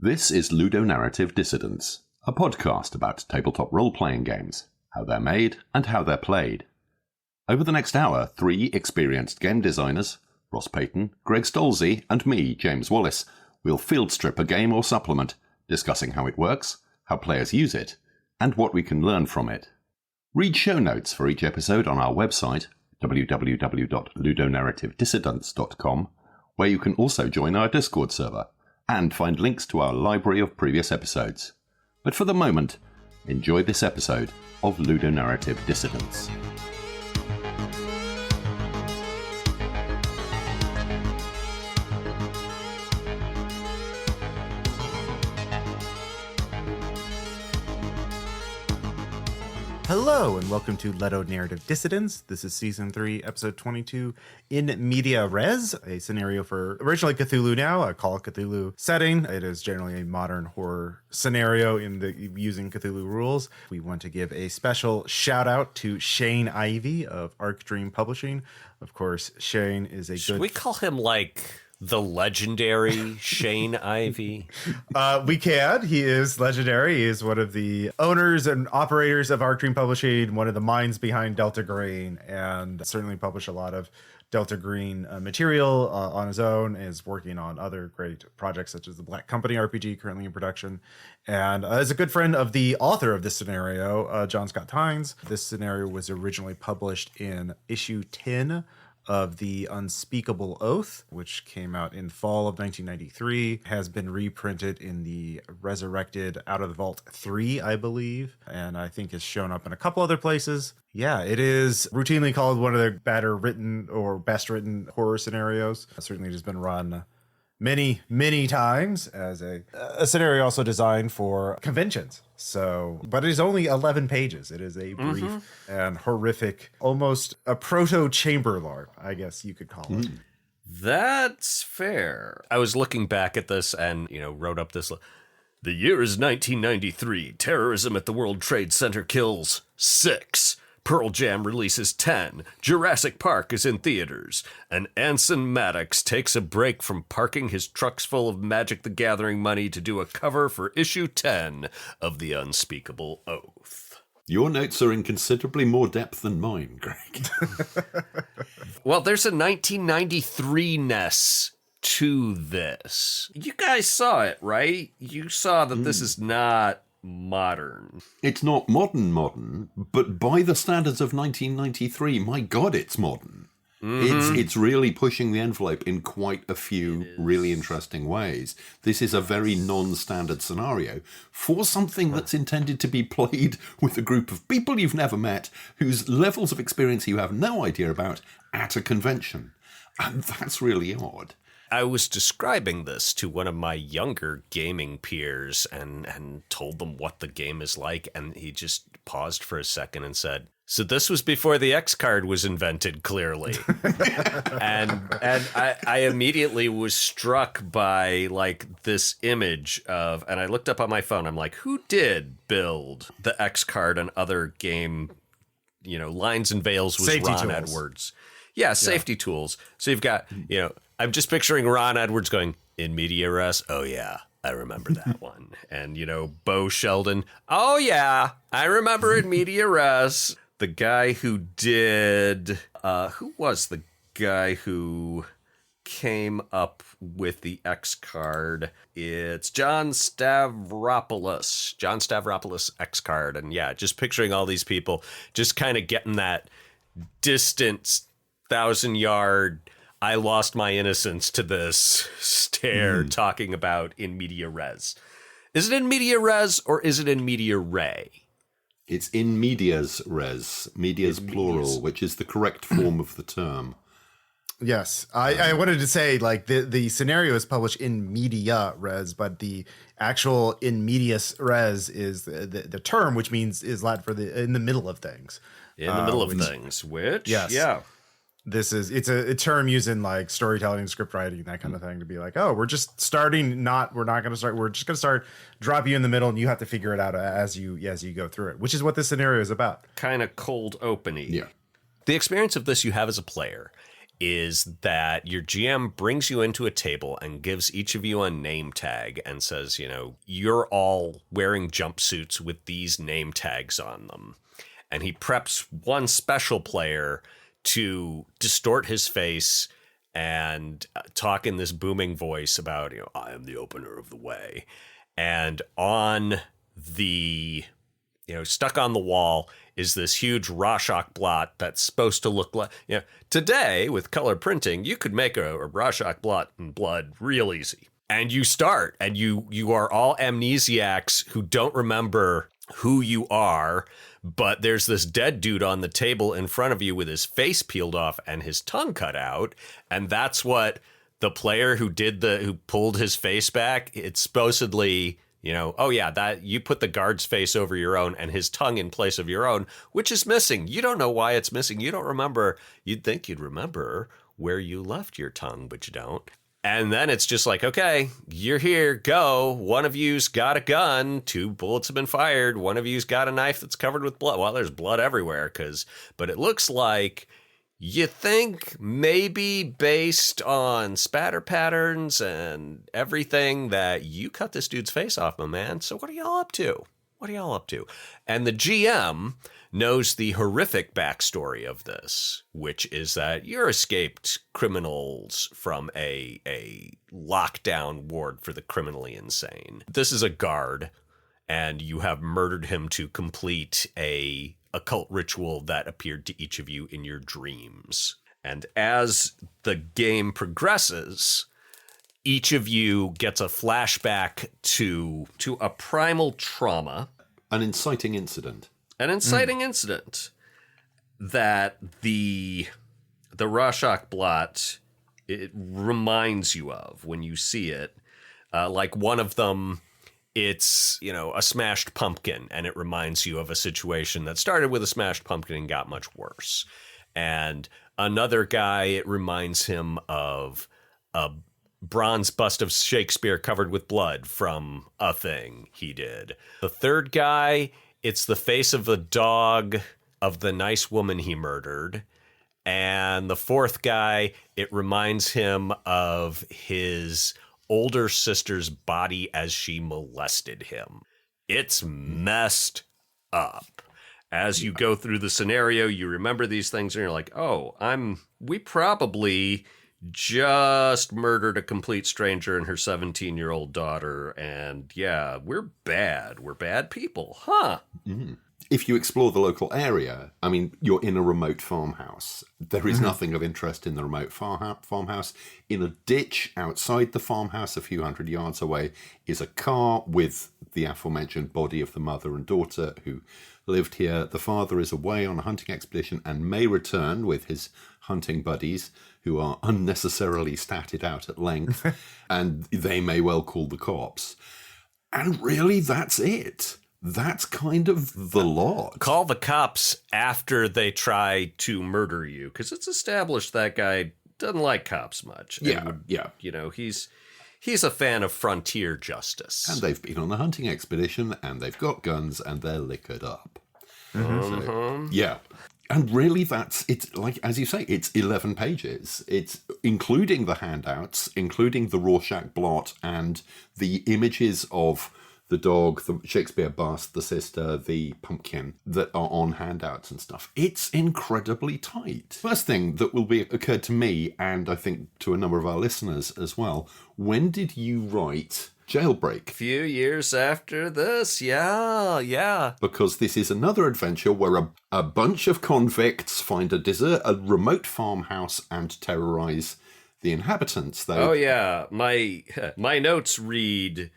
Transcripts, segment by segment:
This is Ludonarrative Dissidents, a podcast about tabletop role-playing games, how they're made and how they're played. Over the next hour, 3 experienced game designers, Ross Payton, Greg Stolze, and me, James Wallace, will field strip a game or supplement, discussing how it works, how players use it, and what we can learn from it. Read show notes for each episode on our website, www.ludonarrativedissidents.com, where you can also join our Discord server, and find links to our library of previous episodes. But for the moment, enjoy this episode of Ludonarrative Dissidents. Hello, and welcome to Ludonarrative Dissidents. This is Season 3, Episode 22, In Media Res, a scenario for originally Cthulhu Now, a Call of Cthulhu setting. It is generally a modern horror scenario using Cthulhu rules. We want to give a special shout out to Shane Ivey of Arc Dream Publishing. Of course, Shane is a Should we call him like the legendary Shane Ivey? We can. He is legendary. He is one of the owners and operators of Arc Dream Publishing, one of the minds behind Delta Green, and certainly published a lot of Delta Green material on his own, is working on other great projects such as the Black Company RPG currently in production, and is a good friend of the author of this scenario, John Scott Tynes. This scenario was originally published in issue 10 of the Unspeakable Oath, which came out in fall of 1993, has been reprinted in the Resurrected Out of the Vault 3, I believe, and I think has shown up in a couple other places. Yeah, it is routinely called one of the better written or best written horror scenarios. Certainly it has been run many, many times as a scenario also designed for conventions. So, but it is only 11 pages. It is a brief and horrific, almost a proto-Chamberlain, I guess you could call it. That's fair. I was looking back at this and, wrote up this. The year is 1993. Terrorism at the World Trade Center kills 6. Pearl Jam releases 10. Jurassic Park is in theaters. And Anson Maddox takes a break from parking his trucks full of Magic the Gathering money to do a cover for issue 10 of the Unspeakable Oath. Your notes are in considerably more depth than mine, Greg. Well, there's a 1993-ness to this. You guys saw it, right? You saw that this is not modern. It's not modern, but by the standards of 1993, my God, it's modern. It's really pushing the envelope in quite a few really interesting ways. This is a very non-standard scenario for something that's intended to be played with a group of people you've never met, whose levels of experience you have no idea about, at a convention. And that's really odd. I was describing this to one of my younger gaming peers and told them what the game is like, and he just paused for a second and said, "So this was before the X card was invented, clearly." and I immediately was struck by this image of, and I looked up on my phone, I'm like, who did build the X card and other game, Lines and Veils was safety Ron tools. Edwards. Yeah, safety tools. So you've got, I'm just picturing Ron Edwards going, in media res, oh yeah, I remember that one. And, Bo Sheldon, oh yeah, I remember in media res. The guy who did, who was the guy who came up with the X card? It's John Stavropoulos X card. And yeah, just picturing all these people just kind of getting that distant 1,000-yard, I lost my innocence to this stare talking about in media res. Is it in media res or is it in media ray? It's in medias res, medias plural, which is the correct form of the term. Yes, I wanted to say the scenario is published in media res, but the actual in medias res is the term, which means is Latin for in the middle of things. In the middle of things, which, yes. Yeah. It's a term used in storytelling, script writing, that kind of thing, to be like, oh, we're just starting. We're not going to start. We're just going to start, drop you in the middle, and you have to figure it out as you go through it, which is what this scenario is about. Kind of cold opening. Yeah. The experience of this you have as a player is that your GM brings you into a table and gives each of you a name tag and says, you're all wearing jumpsuits with these name tags on them. And he preps one special player to distort his face and talk in this booming voice about, I am the opener of the way. And on the, stuck on the wall is this huge Rorschach blot that's supposed to look like, today with color printing, you could make a Rorschach blot in blood real easy. And you start, and you are all amnesiacs who don't remember who you are, but there's this dead dude on the table in front of you with his face peeled off and his tongue cut out. And that's what the player who pulled his face back, it's supposedly, that you put the guard's face over your own and his tongue in place of your own, which is missing. You don't know why it's missing. You don't remember. You'd think you'd remember where you left your tongue, but you don't. And then it's just like, okay, you're here, go. One of you's got a gun. 2 bullets have been fired. One of you's got a knife that's covered with blood. Well, there's blood everywhere, but it looks like you think maybe based on spatter patterns and everything that you cut this dude's face off, my man. So what are y'all up to? And the GM knows the horrific backstory of this, which is that you're escaped criminals from a lockdown ward for the criminally insane. This is a guard, and you have murdered him to complete a occult ritual that appeared to each of you in your dreams. And as the game progresses, each of you gets a flashback to a primal trauma. An inciting incident. That the Rorschach blot, it reminds you of when you see it. Like one of them, it's, a smashed pumpkin, and it reminds you of a situation that started with a smashed pumpkin and got much worse. And another guy, it reminds him of a bronze bust of Shakespeare covered with blood from a thing he did. The third guy, it's the face of the dog of the nice woman he murdered. And the fourth guy, it reminds him of his older sister's body as she molested him. It's messed up. As you go through the scenario, you remember these things and you're like, we probably just murdered a complete stranger and her 17-year-old daughter. And yeah, we're bad. We're bad people, huh? Mm. If you explore the local area, you're in a remote farmhouse. There is nothing of interest in the remote farmhouse. In a ditch outside the farmhouse, a few hundred yards away, is a car with the aforementioned body of the mother and daughter who lived here. The father is away on a hunting expedition and may return with his hunting buddies, who are unnecessarily statted out at length, and they may well call the cops. And really, that's it. That's kind of the lot. Call the cops after they try to murder you, because it's established that guy doesn't like cops much. Yeah. He's a fan of frontier justice. And they've been on a hunting expedition, and they've got guns, and they're liquored up. Mm-hmm. So, yeah. And really, it's like, as you say, it's 11 pages. It's including the handouts, including the Rorschach blot, and the images of the dog, the Shakespeare bust, the sister, the pumpkin that are on handouts and stuff. It's incredibly tight. First thing that will be occurred to me, and I think to a number of our listeners as well, when did you write Jailbreak? A few years after this, yeah. Because this is another adventure where a bunch of convicts find a remote farmhouse and terrorize the inhabitants. Oh yeah, my notes read,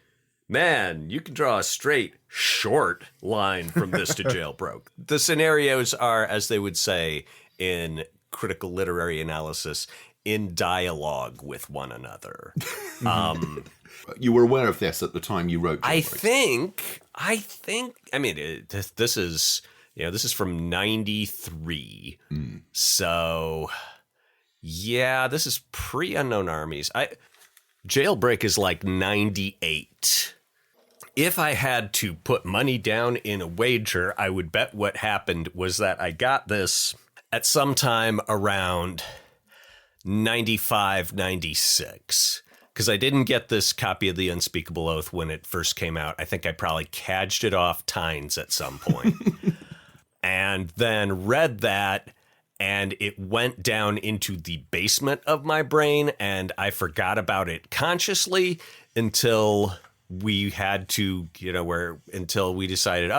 man, you can draw a straight, short line from this to Jailbroke. The scenarios are, as they would say in critical literary analysis, in dialogue with one another. You were aware of this at the time you wrote Jailbreak. I think. This is from 93. So, yeah, this is pre-Unknown Armies. Jailbreak is like 98. If I had to put money down in a wager, I would bet what happened was that I got this at some time around 95, 96. Because I didn't get this copy of the Unspeakable Oath when it first came out. I think I probably cadged it off Tynes at some point. And then read that, and it went down into the basement of my brain, and I forgot about it consciously until we had to, until we decided,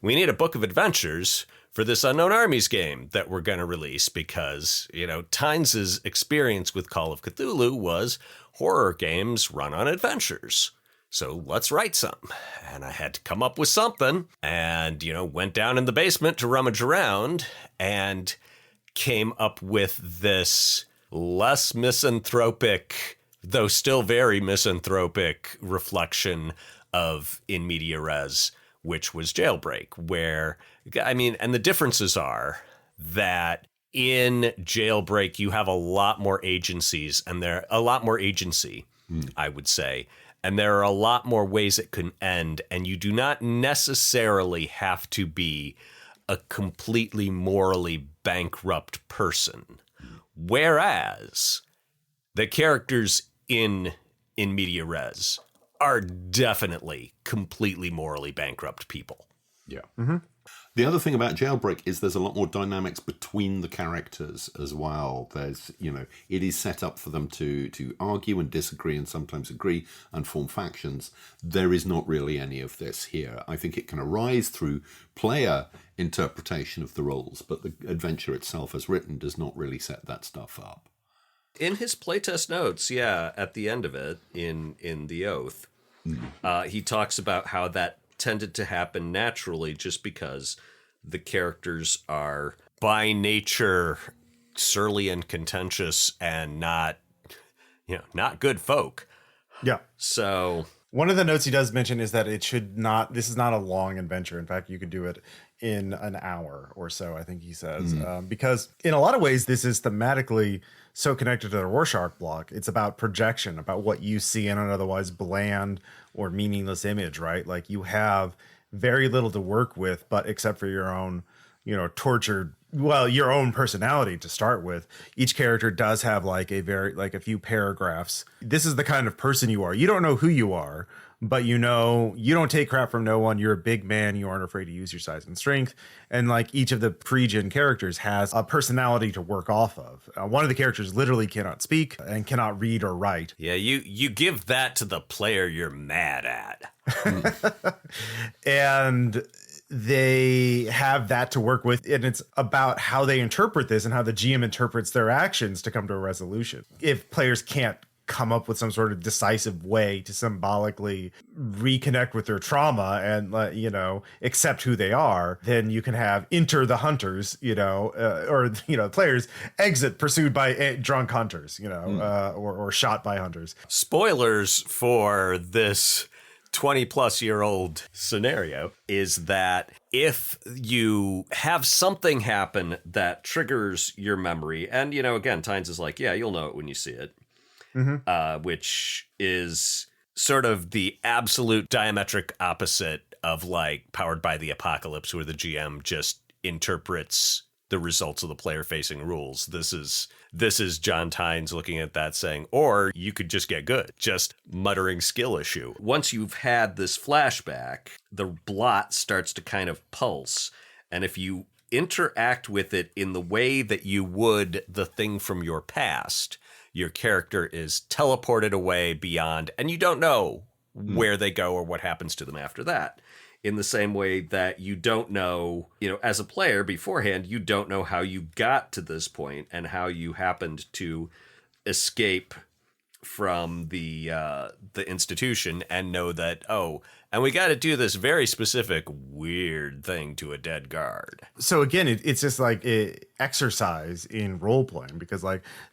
we need a book of adventures for this Unknown Armies game that we're going to release because, Tynes' experience with Call of Cthulhu was horror games run on adventures. So let's write some. And I had to come up with something and, went down in the basement to rummage around and came up with this less misanthropic, though still very misanthropic reflection of In Media Res, which was Jailbreak, where, and the differences are that in Jailbreak, you have a lot more agencies and I would say. And there are a lot more ways it can end. And you do not necessarily have to be a completely morally bankrupt person. Whereas the characters in Media Res are definitely completely morally bankrupt people. Yeah. Mm-hmm. The other thing about Jailbreak is there's a lot more dynamics between the characters as well. There's, it is set up for them to argue and disagree and sometimes agree and form factions. There is not really any of this here. I think it can arise through player interpretation of the rules, but the adventure itself as written does not really set that stuff up. In his playtest notes, at the end of it, in the Oath, he talks about how that tended to happen naturally just because the characters are by nature surly and contentious and not good folk. Yeah. So one of the notes he does mention is that this is not a long adventure. In fact, you could do it in an hour or so, I think he says, because in a lot of ways, this is thematically so connected to the Rorschach block. It's about projection, about what you see in an otherwise bland or meaningless image, right? Like you have very little to work with, but except for your own, your own personality to start with. Each character does have a few paragraphs. This is the kind of person you are. You don't know who you are, but you don't take crap from no one. You're a big man. You aren't afraid to use your size and strength. And each of the pre-gen characters has a personality to work off of. One of the characters literally cannot speak and cannot read or write. Yeah, you give that to the player you're mad at. And they have that to work with, and it's about how they interpret this and how the GM interprets their actions to come to a resolution. If players can't come up with some sort of decisive way to symbolically reconnect with their trauma and accept who they are, then you can have enter the hunters, players exit pursued by drunk hunters, or shot by hunters. Spoilers for this 20-plus-year-old scenario is that if you have something happen that triggers your memory, and, again, Tynes is like, yeah, you'll know it when you see it, which is sort of the absolute diametric opposite of Powered by the Apocalypse, where the GM just interprets the results of the player-facing rules. This is John Tynes looking at that saying, or you could just get good, just muttering skill issue. Once you've had this flashback, the blot starts to kind of pulse. And if you interact with it in the way that you would the thing from your past, your character is teleported away beyond, and you don't know where they go or what happens to them after that. In the same way that you don't know, as a player beforehand, you don't know how you got to this point and how you happened to escape from the institution and know that, and we got to do this very specific weird thing to a dead guard. So again, it's just exercise in role playing, because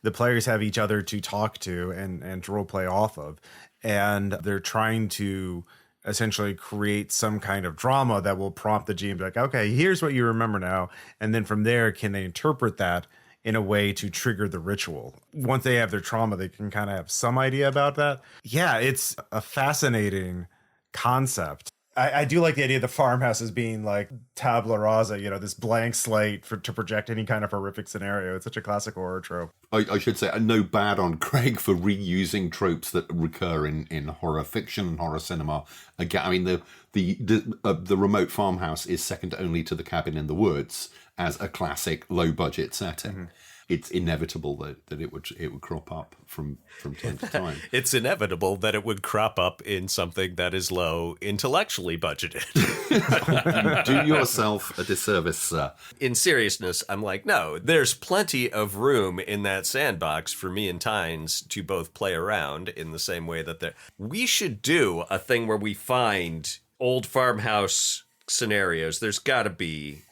the players have each other to talk to and to role play off of, and they're trying to essentially create some kind of drama that will prompt the GM to be okay, here's what you remember now. And then from there, can they interpret that in a way to trigger the ritual? Once they have their trauma, they can kind of have some idea about that. Yeah, it's a fascinating concept. I do like the idea of the farmhouse as being like tabula rasa, this blank slate to project any kind of horrific scenario. It's such a classic horror trope. I should say, no bad on Craig for reusing tropes that recur in horror fiction and horror cinema. Again, I mean, the remote farmhouse is second only to the cabin in the woods as a classic low budget setting. Mm-hmm. It's inevitable that it would crop up from time to time. It's inevitable that it would crop up in something that is low intellectually budgeted. You do yourself a disservice, sir. In seriousness, I'm like, no, there's plenty of room in that sandbox for me and Tynes to both play around in the same way that we should do a thing where we find old farmhouse scenarios. There's got to be...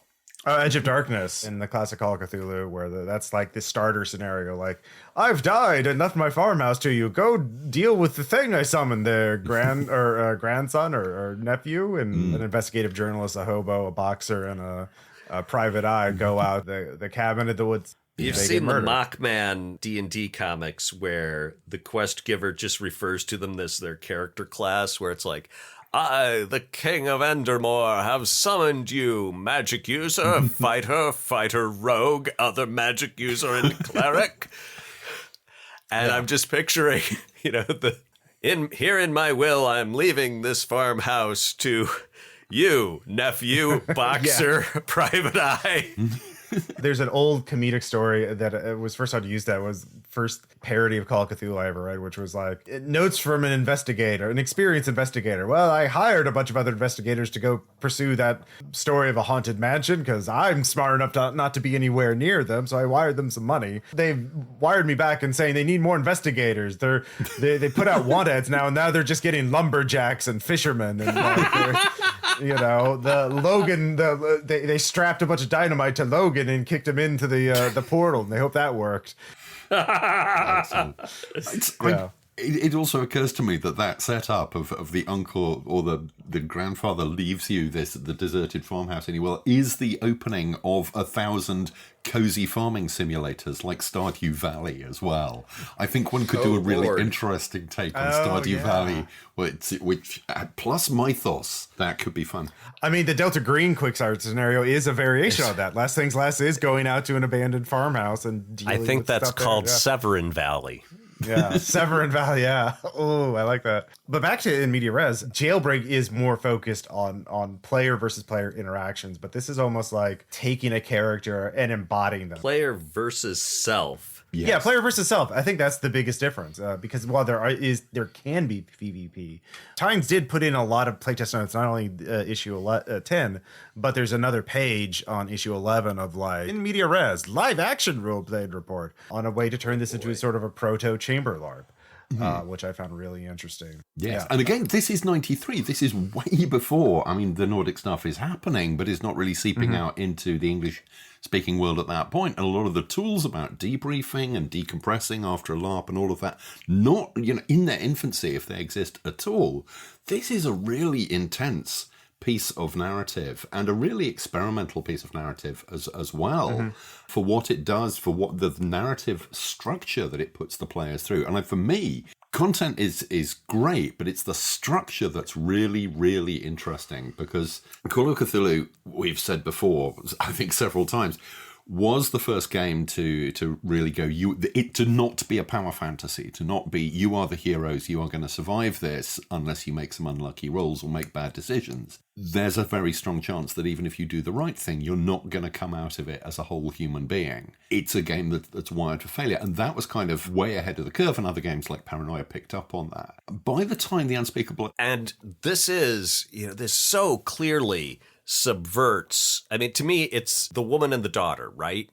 Edge of Darkness in the classic Call of Cthulhu, where that's like the starter scenario. Like, I've died and left my farmhouse to you. Go deal with the thing I summoned there, grandson or nephew. And an investigative journalist, a hobo, a boxer, and a private eye go out the cabin at the woods. You've seen the Mockman D&D comics where the quest giver just refers to them as their character class, where it's like, I, the King of Endermore, have summoned you, magic user, fighter, rogue, other magic user, and cleric. And I'm just picturing, here in my will, I'm leaving this farmhouse to you, nephew, boxer, private eye. There's an old comedic story that was first how to use that was first parody of Call of Cthulhu I ever read, which was like notes from an experienced investigator. Well, I hired a bunch of other investigators to go pursue that story of a haunted mansion because I'm smart enough not to be anywhere near them. So I wired them some money. They wired me back and saying they need more investigators. They put out want ads now, and now they're just getting lumberjacks and fishermen and the Logan. They strapped a bunch of dynamite to Logan and kicked him into the portal, and they hope that worked. It also occurs to me that setup of the uncle or the grandfather leaves you the deserted farmhouse anywhere is the opening of 1,000 cozy farming simulators like Stardew Valley as well. I think one could do a really interesting take on Stardew Valley, which plus Mythos, that could be fun. I mean, the Delta Green Quicksart scenario is a variation of that. Last Things Last is going out to an abandoned farmhouse and dealing I think with that's stuff called there. Severin Valley. Yeah, Severin Valley, yeah. Oh, I like that. But back to In Media Res, Jailbreak is more focused on player versus player interactions, but this is almost like taking a character and embodying them. Player versus self. Yes. Yeah, player versus self. I think that's the biggest difference because while there can be PvP, Tynes did put in a lot of playtest notes, not only issue 10, but there's another page on issue 11 of like In Media Res, live action roleplayed report on a way to turn this into sort of a proto chamber LARP. Which I found really interesting. Yes. Yeah. And again, this is 93. This is way before, I mean, the Nordic stuff is happening, but it's not really seeping out into the English-speaking world at that point. And a lot of the tools about debriefing and decompressing after a LARP and all of that, not, in their infancy, if they exist at all. This is a really intense piece of narrative and a really experimental piece of narrative as well for what it does, for what the narrative structure that it puts the players through. And for me, content is great, but it's the structure that's really, really interesting because Call of Cthulhu, we've said before, I think several times, was the first game to really go to not be a power fantasy, to not be you are the heroes, you are going to survive this unless you make some unlucky rolls or make bad decisions. There's a very strong chance that even if you do the right thing, you're not going to come out of it as a whole human being. It's a game that's wired for failure, and that was kind of way ahead of the curve, and other games like Paranoia picked up on that. By the time the Unspeakable... And this is, this so clearly subverts, I mean, to me, it's the woman and the daughter, right?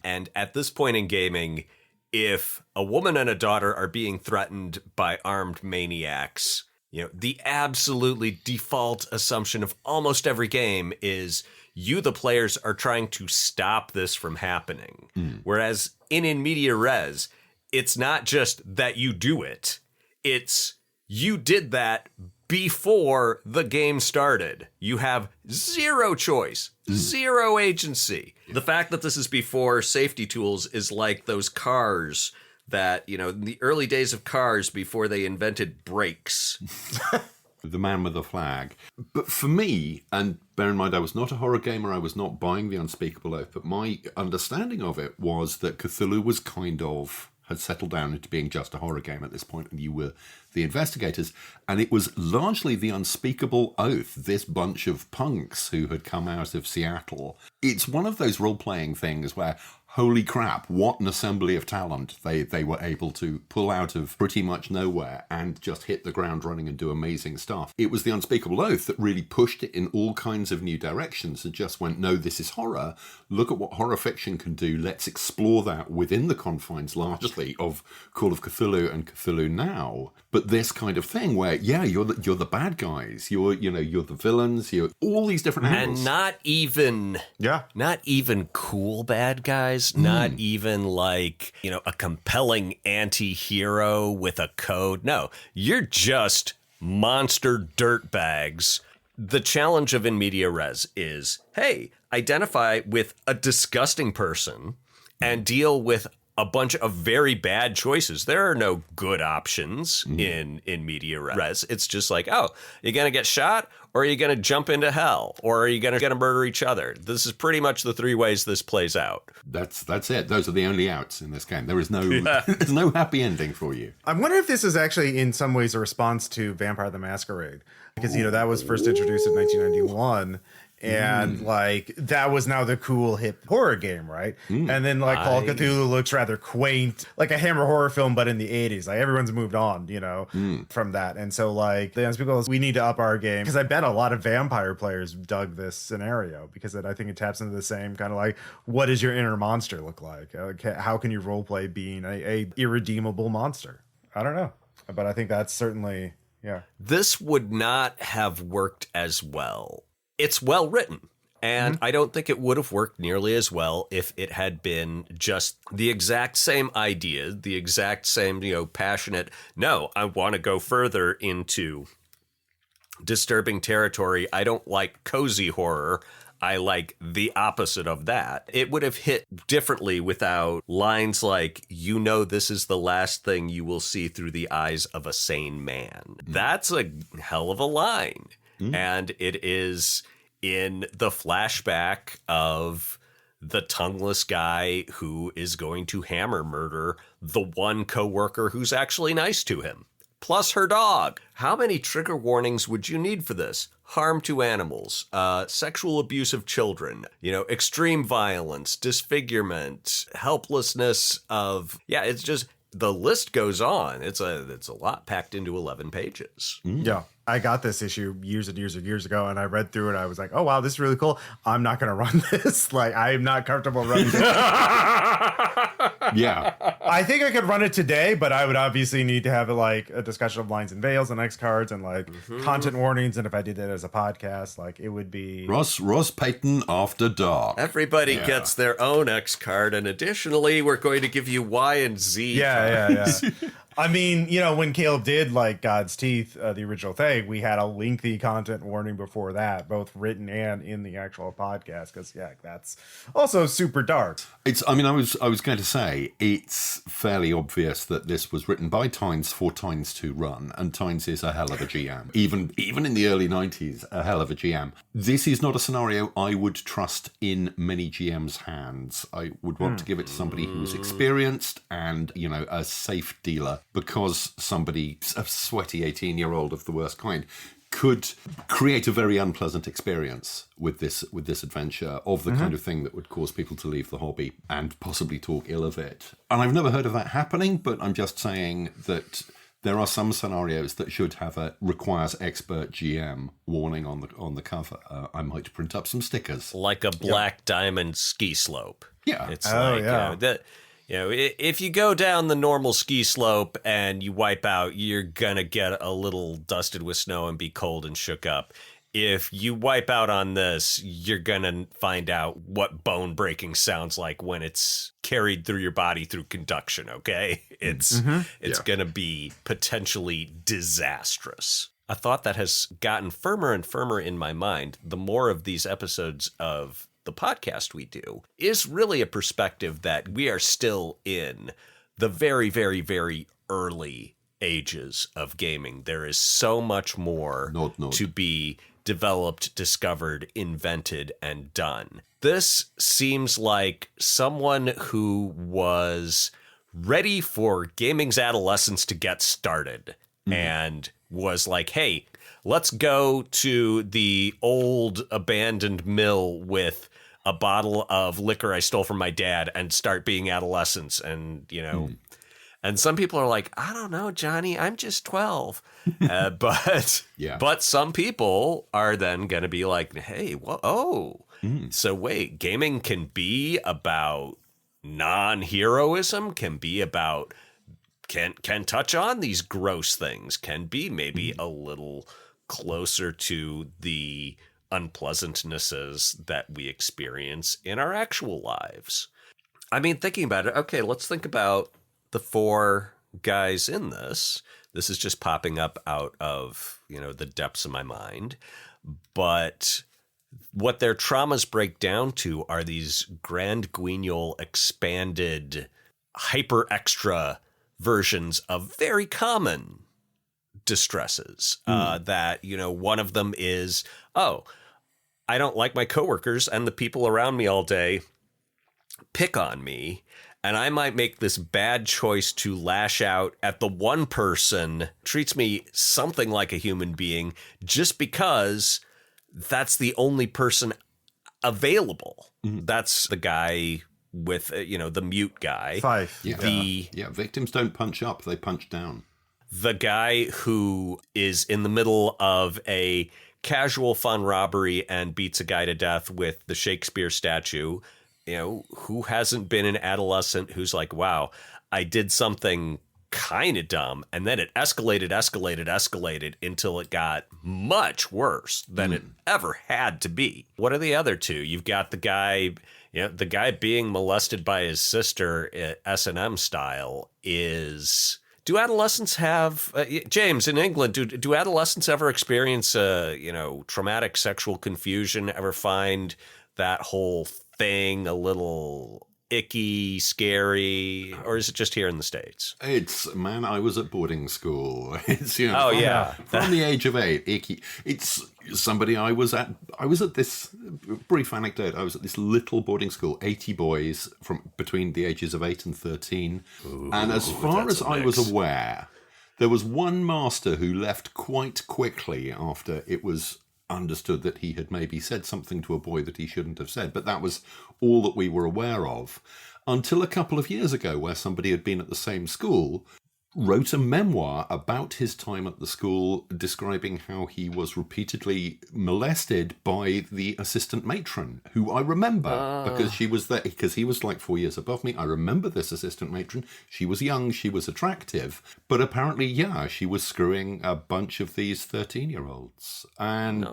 And at this point in gaming, if a woman and a daughter are being threatened by armed maniacs, the absolutely default assumption of almost every game is you, the players, are trying to stop this from happening. Whereas in Media Res, it's not just that you do it. It's you did that before the game started. You have zero choice, zero agency. The fact that this is before safety tools is like those cars that, in the early days of cars before they invented brakes. the man with the flag. But for me, and bear in mind I was not a horror gamer, I was not buying the Unspeakable Oath, but my understanding of it was that Cthulhu was had settled down into being just a horror game at this point, and you were the investigators. And it was largely the Unspeakable Oath, this bunch of punks who had come out of Seattle. It's one of those role-playing things where, holy crap, what an assembly of talent they were able to pull out of pretty much nowhere and just hit the ground running and do amazing stuff. It was the Unspeakable Oath that really pushed it in all kinds of new directions and just went, no, this is horror. Look at what horror fiction can do. Let's explore that within the confines largely of Call of Cthulhu and Cthulhu Now. But this kind of thing where, yeah, you're the bad guys. You're the villains. You're all these different angles. And not even cool bad guys. Not even like, a compelling anti-hero with a code. No, you're just monster dirtbags. The challenge of In Media Res is, hey, identify with a disgusting person and deal with a bunch of very bad choices. There are no good options in media res. It's just like, oh, you're going to get shot, or are you going to jump into hell, or are you going to murder each other? This is pretty much the three ways this plays out. That's it. Those are the only outs in this game. There is no there's no happy ending for you. I wonder if this is actually in some ways a response to Vampire the Masquerade, because that was first introduced in 1991. And like that was now the cool hip horror game, right? And then like Call of Cthulhu looks rather quaint, like a Hammer horror film, but in the 80s. Like everyone's moved on, from that. And so like the Unspeakable, we need to up our game, because I bet a lot of vampire players dug this scenario, because I think it taps into the same kind of like, what does your inner monster look like? How can you role play being a irredeemable monster? I don't know, but I think that's certainly, yeah. This would not have worked as well. It's well written, and I don't think it would have worked nearly as well if it had been just the exact same idea, the exact same, passionate, no, I want to go further into disturbing territory. I don't like cozy horror. I like the opposite of that. It would have hit differently without lines like, this is the last thing you will see through the eyes of a sane man. That's a hell of a line. And it is in the flashback of the tongueless guy who is going to hammer murder the one coworker who's actually nice to him, plus her dog. How many trigger warnings would you need for this? Harm to animals, sexual abuse of children, extreme violence, disfigurement, helplessness of, it's just, the list goes on. It's a lot packed into 11 pages. Yeah. I got this issue years and years ago, and I read through it. I was like, oh, wow, this is really cool. I'm not going to run this. Like, I'm not comfortable running this. Yeah. I think I could run it today, but I would obviously need to have like a discussion of lines and veils and X cards and like content warnings. And if I did that as a podcast, like it would be Ross Payton After Dark. Everybody gets their own X card, and additionally, we're going to give you Y and Z. Yeah. I mean, when Caleb did like God's Teeth, the original thing, we had a lengthy content warning before that, both written and in the actual podcast, because that's also super dark. I was going to say, it's fairly obvious that this was written by Tynes for Tynes to run, and Tynes is a hell of a GM. Even in the early 90s, a hell of a GM. This is not a scenario I would trust in many GMs' hands. I would want to give it to somebody who is experienced and, a safe dealer, because somebody, a sweaty 18-year-old of the worst kind, could create a very unpleasant experience with this adventure of the kind of thing that would cause people to leave the hobby and possibly talk ill of it. And I've never heard of that happening, but I'm just saying that there are some scenarios that requires expert GM warning on the cover. I might print up some stickers. Like a black diamond ski slope. Yeah. It's if you go down the normal ski slope and you wipe out, you're going to get a little dusted with snow and be cold and shook up. If you wipe out on this, you're going to find out what bone breaking sounds like when it's carried through your body through conduction, okay? It's going to be potentially disastrous. A thought that has gotten firmer and firmer in my mind, the more of these episodes of the podcast we do, is really a perspective that we are still in the very, very, very early ages of gaming. There is so much more Nod. to be developed, discovered, invented, and done. This seems like someone who was ready for gaming's adolescence to get started and was like, hey, let's go to the old abandoned mill with a bottle of liquor I stole from my dad and start being adolescents. And, you know, and some people are like, I don't know, Johnny, I'm just 12. But some people are then going to be like, hey, so wait, gaming can be about non-heroism, can be about can touch on these gross things, can be maybe a little closer to the unpleasantnesses that we experience in our actual lives. I mean, thinking about it, okay, let's think about the four guys in this. This is just popping up out of, you know, the depths of my mind. But what their traumas break down to are these grand guignol expanded hyper extra versions of very common distresses that, you know, one of them is, I don't like my coworkers and the people around me all day pick on me, and I might make this bad choice to lash out at the one person treats me something like a human being just because that's the only person available. That's the guy with, you know, the mute guy. Five. Yeah. Victims don't punch up, they punch down. The guy who is in the middle of a casual fun robbery and beats a guy to death with the Shakespeare statue, you know, who hasn't been an adolescent who's like, wow, I did something kind of dumb. And then it escalated until it got much worse than it ever had to be. What are the other two? You've got the guy, you know, the guy being molested by his sister, S&M style is... Do adolescents have, James, in England, do adolescents ever experience, you know, traumatic sexual confusion, ever find that whole thing a little icky, scary, or is it just here in the States? It's, man, I was at boarding school. It's, you know, from the age of 8, icky. It's somebody I was at this, brief anecdote, I was at this little boarding school, 80 boys from between the ages of 8 and 13. And as far as I was aware, there was one master who left quite quickly after it was understood that he had maybe said something to a boy that he shouldn't have said, but that was all that we were aware of until a couple of years ago, where somebody had been at the same school, wrote a memoir about his time at the school, describing how he was repeatedly molested by the assistant matron, who I remember because she was there, because he was like 4 years above me. I remember this assistant matron. She was young, she was attractive, but apparently, she was screwing a bunch of these 13-year-olds. And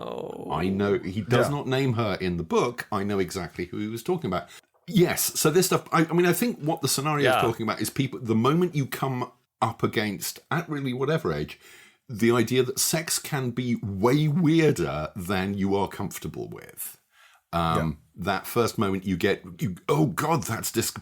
I know he does not name her in the book. I know exactly who he was talking about. Yes, so this stuff, I mean, I think what the scenario is talking about is people, the moment you come up against, at really whatever age, the idea that sex can be way weirder than you are comfortable with. That first moment oh God,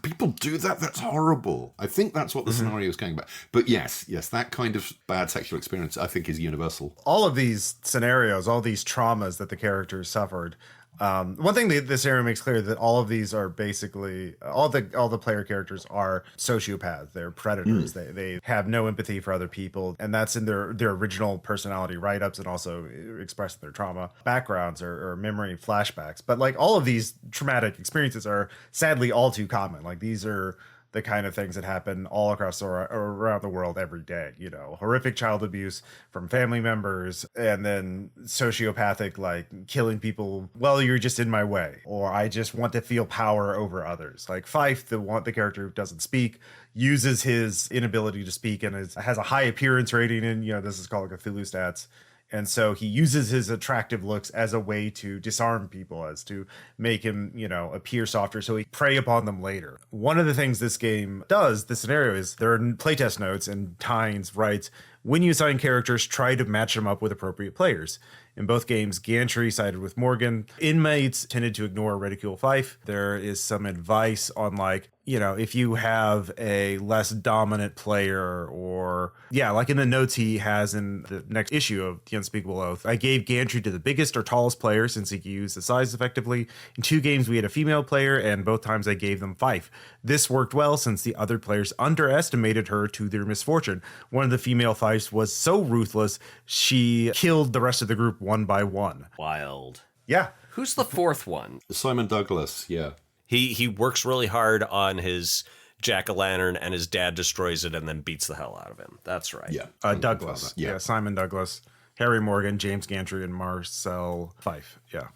people do that, that's horrible. I think that's what the scenario is going about. But yes, that kind of bad sexual experience, I think, is universal. All of these scenarios, all these traumas that the characters suffered, one thing that this area makes clear that all of these are basically all the player characters are sociopaths. They're predators. They have no empathy for other people, and that's in their original personality write-ups and also expressed in their trauma backgrounds or memory flashbacks. But like all of these traumatic experiences are sadly all too common. Like these are the kind of things that happen all across around the world every day. You know, horrific child abuse from family members, and then sociopathic, like killing people. Well, you're just in my way, or I just want to feel power over others. Like Fife, the character who doesn't speak, uses his inability to speak and has a high appearance rating, and this is called Cthulhu stats. And so he uses his attractive looks as a way to disarm people, as to make him, appear softer, so he prey upon them later. One of the things this game does, this scenario, is there are playtest notes, and Tynes writes, when you assign characters, try to match them up with appropriate players. In both games, Gantry sided with Morgan. Inmates tended to ignore or ridicule Fife. There is some advice on, like, if you have a less dominant player, or like in the notes he has in the next issue of The Unspeakable Oath, I gave gantry to the biggest or tallest player since he could use the size effectively. In 2 games we had a female player, and both times I gave them fife. This worked well since the other players underestimated her to their misfortune. One of the female fives was so ruthless she killed the rest of the group one by one. Wild. Yeah. Who's the 4th one? Simon Douglas, yeah. He works really hard on his jack-o'-lantern, and his dad destroys it and then beats the hell out of him. That's right. Yeah. Douglas. Yeah, Simon Douglas, Harry Morgan, James Gantry, and Marcel Fife. Yeah.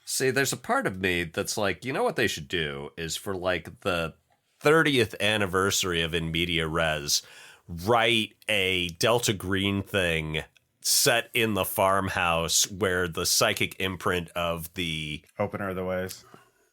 See, there's a part of me that's like, you know what they should do is for like the 30th anniversary of In Media Res, write a Delta Green thing set in the farmhouse where the psychic imprint of the Opener of the Ways.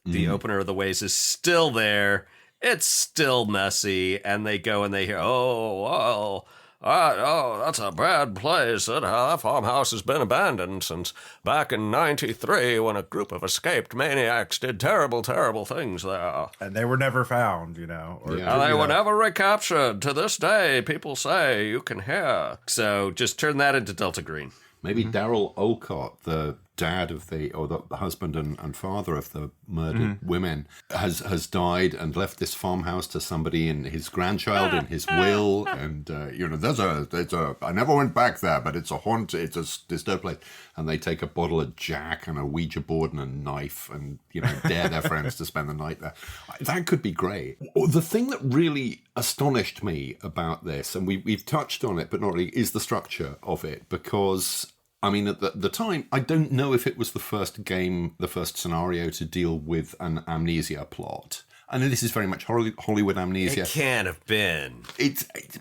The Opener of the Ways is still there. It's still messy, and they go and they hear, oh, that's a bad place. That farmhouse has been abandoned since back in 93 when a group of escaped maniacs did terrible, terrible things there. And they were never found, And they were never recaptured. To this day, people say you can hear. So just turn that into Delta Green. Maybe Daryl Olcott, the dad of the husband and father of the murdered women, has died and left this farmhouse to somebody in his grandchild in his will. And there's a I never went back there, but it's a haunt. It's a disturbed place. And they take a bottle of Jack and a Ouija board and a knife, and dare their friends to spend the night there. That could be great. The thing that really astonished me about this, and we've touched on it, but not really, is the structure of it, because I mean, at the time, I don't know if it was the first game, the first scenario to deal with an amnesia plot. I know this is very much Hollywood amnesia. It can't have been.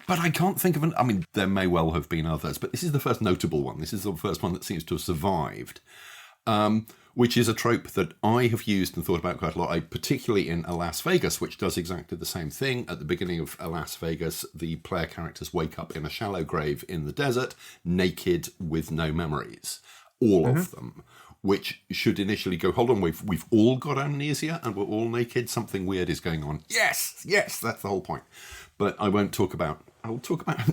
But I can't think of an... I mean, there may well have been others, but this is the first notable one. This is the first one that seems to have survived, which is a trope that I have used and thought about quite a lot, particularly in A Las Vegas, which does exactly the same thing. At the beginning of A Las Vegas, the player characters wake up in a shallow grave in the desert, naked with no memories. All of them. Which should initially go, hold on, we've all got amnesia and we're all naked. Something weird is going on. Yes, that's the whole point. But I will talk about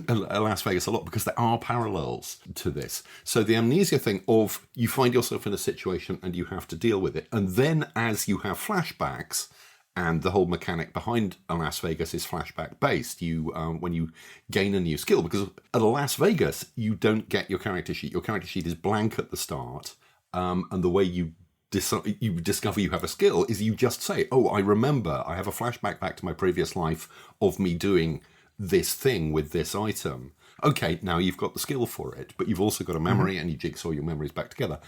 Las Vegas a lot because there are parallels to this. So the amnesia thing of you find yourself in a situation and you have to deal with it. And then as you have flashbacks, and the whole mechanic behind a Las Vegas is flashback based. You, when you gain a new skill, because at a Las Vegas, you don't get your character sheet. Your character sheet is blank at the start. And the way you discover you have a skill is you just say, oh, I remember, I have a flashback back to my previous life of me doing this thing with this item. Okay, now you've got the skill for it, but you've also got a memory and you jigsaw your memories back together.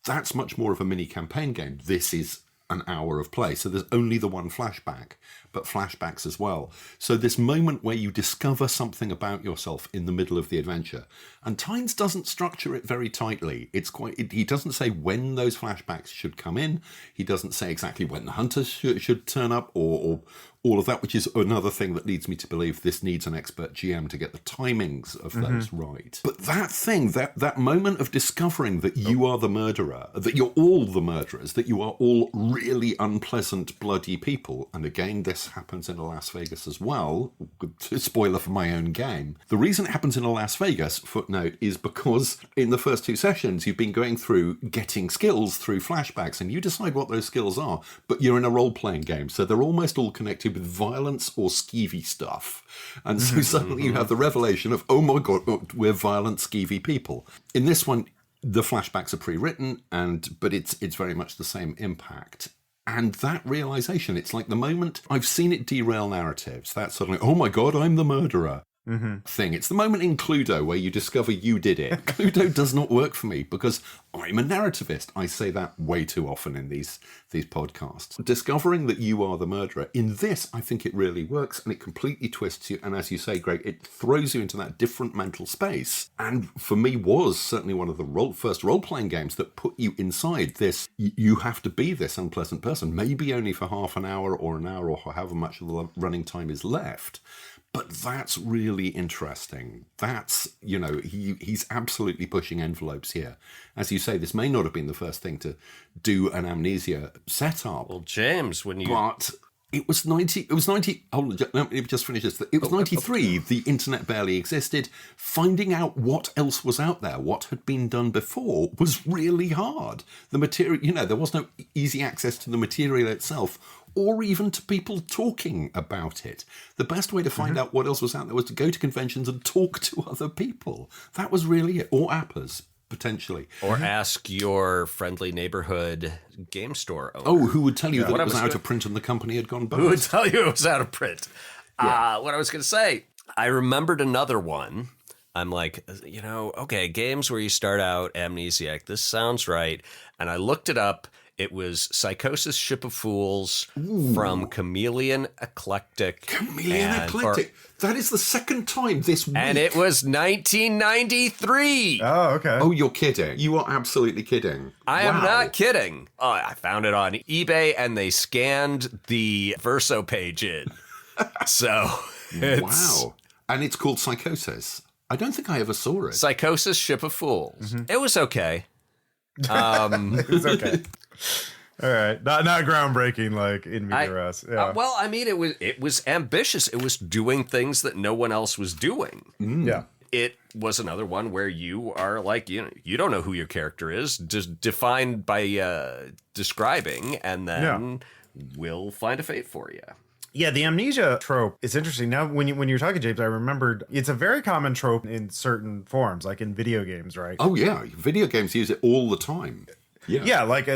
That's much more of a mini campaign game. This is an hour of play. So there's only the one flashback, but flashbacks as well. So this moment where you discover something about yourself in the middle of the adventure, and Tynes doesn't structure it very tightly. He doesn't say when those flashbacks should come in. He doesn't say exactly when the hunters should turn up or all of that, which is another thing that leads me to believe this needs an expert GM to get the timings of those right. But that thing, that moment of discovering that you are the murderer, that you're all the murderers, that you are all really unpleasant, bloody people, and again, this happens in a Las Vegas as well, spoiler for my own game. The reason it happens in a Las Vegas, footnote, is because in the first 2 sessions, you've been going through getting skills through flashbacks, and you decide what those skills are, but you're in a role-playing game, so they're almost all connected with violence or skeevy stuff. And so suddenly you have the revelation of, oh my God, we're violent, skeevy people. In this one, the flashbacks are pre-written, but it's very much the same impact. And that realization, it's like the moment I've seen it derail narratives, that suddenly, oh my God, I'm the murderer. Thing. It's the moment in Cluedo where you discover you did it. Cluedo does not work for me because I'm a narrativist. I say that way too often in these podcasts. Discovering that you are the murderer. In this, I think it really works and it completely twists you. And as you say, Greg, it throws you into that different mental space. And for me, was certainly one of the first role-playing games that put you inside this. You have to be this unpleasant person, maybe only for half an hour or however much of the running time is left. But that's really interesting. That's, he's absolutely pushing envelopes here. As you say, this may not have been the first thing to do an amnesia setup. Well, James, when you... But It was 90. It was 90. Oh, let me just finish this. It was 93. The internet barely existed. Finding out what else was out there, what had been done before, was really hard. The material, there was no easy access to the material itself, or even to people talking about it. The best way to find out what else was out there was to go to conventions and talk to other people. That was really it. Or appers, potentially. Or ask your friendly neighborhood game store owner. Oh, who would tell you that it was out of print and the company had gone bust? Who would tell you it was out of print? What I was going to say, I remembered another one. I'm like, okay, games where you start out amnesiac. This sounds right. And I looked it up. It was Psychosis Ship of Fools from Chameleon Eclectic. That is the second time this week. And it was 1993. Oh, okay. Oh, you're kidding. You are absolutely kidding. I am not kidding. Oh, I found it on eBay and they scanned the Verso page in. So Wow. And it's called Psychosis. I don't think I ever saw it. Psychosis Ship of Fools. It was okay. It was okay. All right, not groundbreaking like in media res. Yeah. Well, I mean, it was ambitious. It was doing things that no one else was doing. Yeah. It was another one where you are like, you don't know who your character is, just defined by describing, and then we'll find a fate for you. Yeah, the amnesia trope is interesting. Now, when you're talking, James, I remembered it's a very common trope in certain forms, like in video games, right? Oh yeah, video games use it all the time. Yeah, like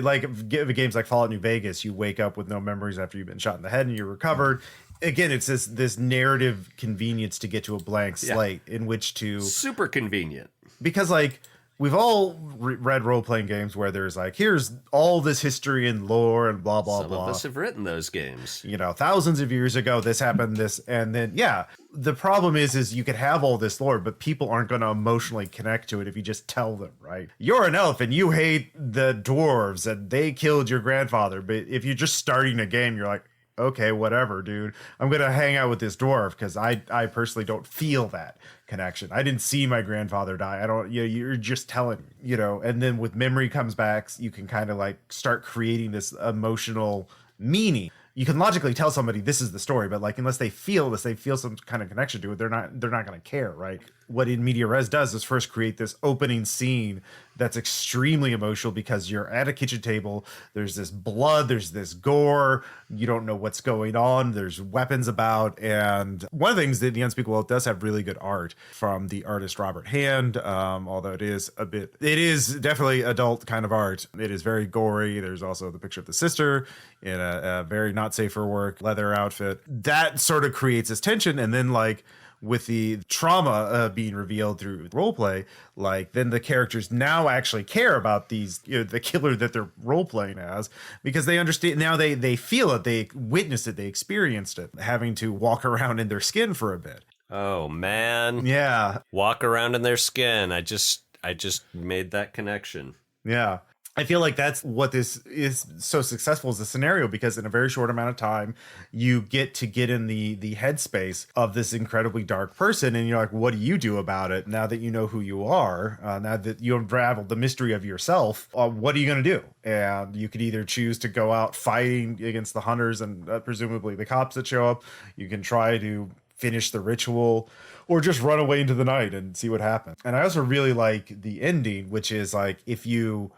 games like Fallout New Vegas, you wake up with no memories after you've been shot in the head and you're recovered. Again, it's this narrative convenience to get to a blank slate in which to... Super convenient. Because, like, we've all read role-playing games where there's like, here's all this history and lore and blah, blah, blah. Some of us have written those games. Thousands of years ago, this happened, this, and then, the problem is you could have all this lore, but people aren't going to emotionally connect to it if you just tell them, right? You're an elf and you hate the dwarves and they killed your grandfather. But if you're just starting a game, you're like, okay, whatever, dude. I'm going to hang out with this dwarf because I personally don't feel that connection. I didn't see my grandfather die. I don't, you're just telling, and then with memory comes back, you can kind of like start creating this emotional meaning. You can logically tell somebody this is the story, but like unless they feel this, they feel some kind of connection to it, they're not going to care, right? What in media res does is first create this opening scene that's extremely emotional because you're at a kitchen table. There's this blood, there's this gore. You don't know what's going on. There's weapons about, and one of the things that the Unspeakable Oath does have really good art from the artist Robert Hand. Although it is definitely adult kind of art. It is very gory. There's also the picture of the sister in a very not safe for work leather outfit. That sort of creates this tension, and then like with the trauma being revealed through roleplay, like then the characters now actually care about these, the killer that they're role-playing as, because they understand now, they feel it, they witnessed it, they experienced it, having to walk around in their skin for a bit. Oh man. Yeah. Walk around in their skin. I just made that connection. Yeah. I feel like that's what this is so successful as a scenario, because in a very short amount of time, you get in the headspace of this incredibly dark person. And you're like, what do you do about it now that you know who you are? Now that you unraveled the mystery of yourself, what are you going to do? And you could either choose to go out fighting against the hunters and presumably the cops that show up. You can try to finish the ritual, or just run away into the night and see what happens. And I also really like the ending, which is like, if you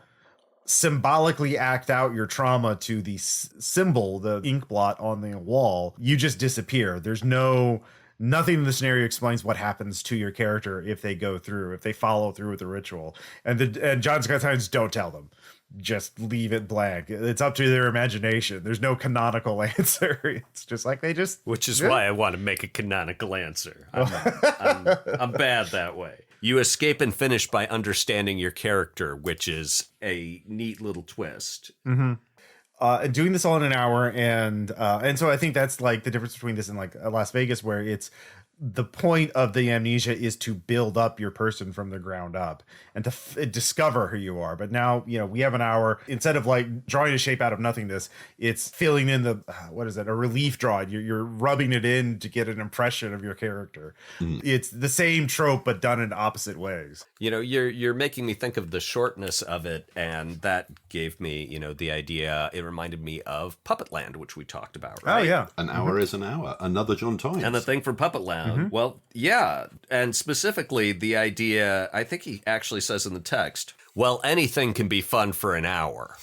symbolically act out your trauma to the symbol, the ink blot on the wall, you just disappear. There's nothing in the scenario explains what happens to your character if they follow through with the ritual. And John Scott Tynes, don't tell them. Just leave it blank. It's up to their imagination. There's no canonical answer. It's just like which is why I want to make a canonical answer. I'm bad that way. You escape and finish by understanding your character, which is a neat little twist. Mm-hmm. And doing this all in an hour, and so I think that's like the difference between this and like Las Vegas, where it's the point of the amnesia is to build up your person from the ground up and to discover who you are. But now, we have an hour. Instead of like drawing a shape out of nothingness, it's filling in the, a relief drawing. You're rubbing it in to get an impression of your character. It's the same trope, but done in opposite ways. You're making me think of the shortness of it, and that gave me, the idea. It reminded me of Puppetland, which we talked about, right? Oh, yeah. An hour is an hour. Another John Tynes. And the thing for Puppetland, well, yeah. And specifically the idea, I think he actually says in the text, well, anything can be fun for an hour.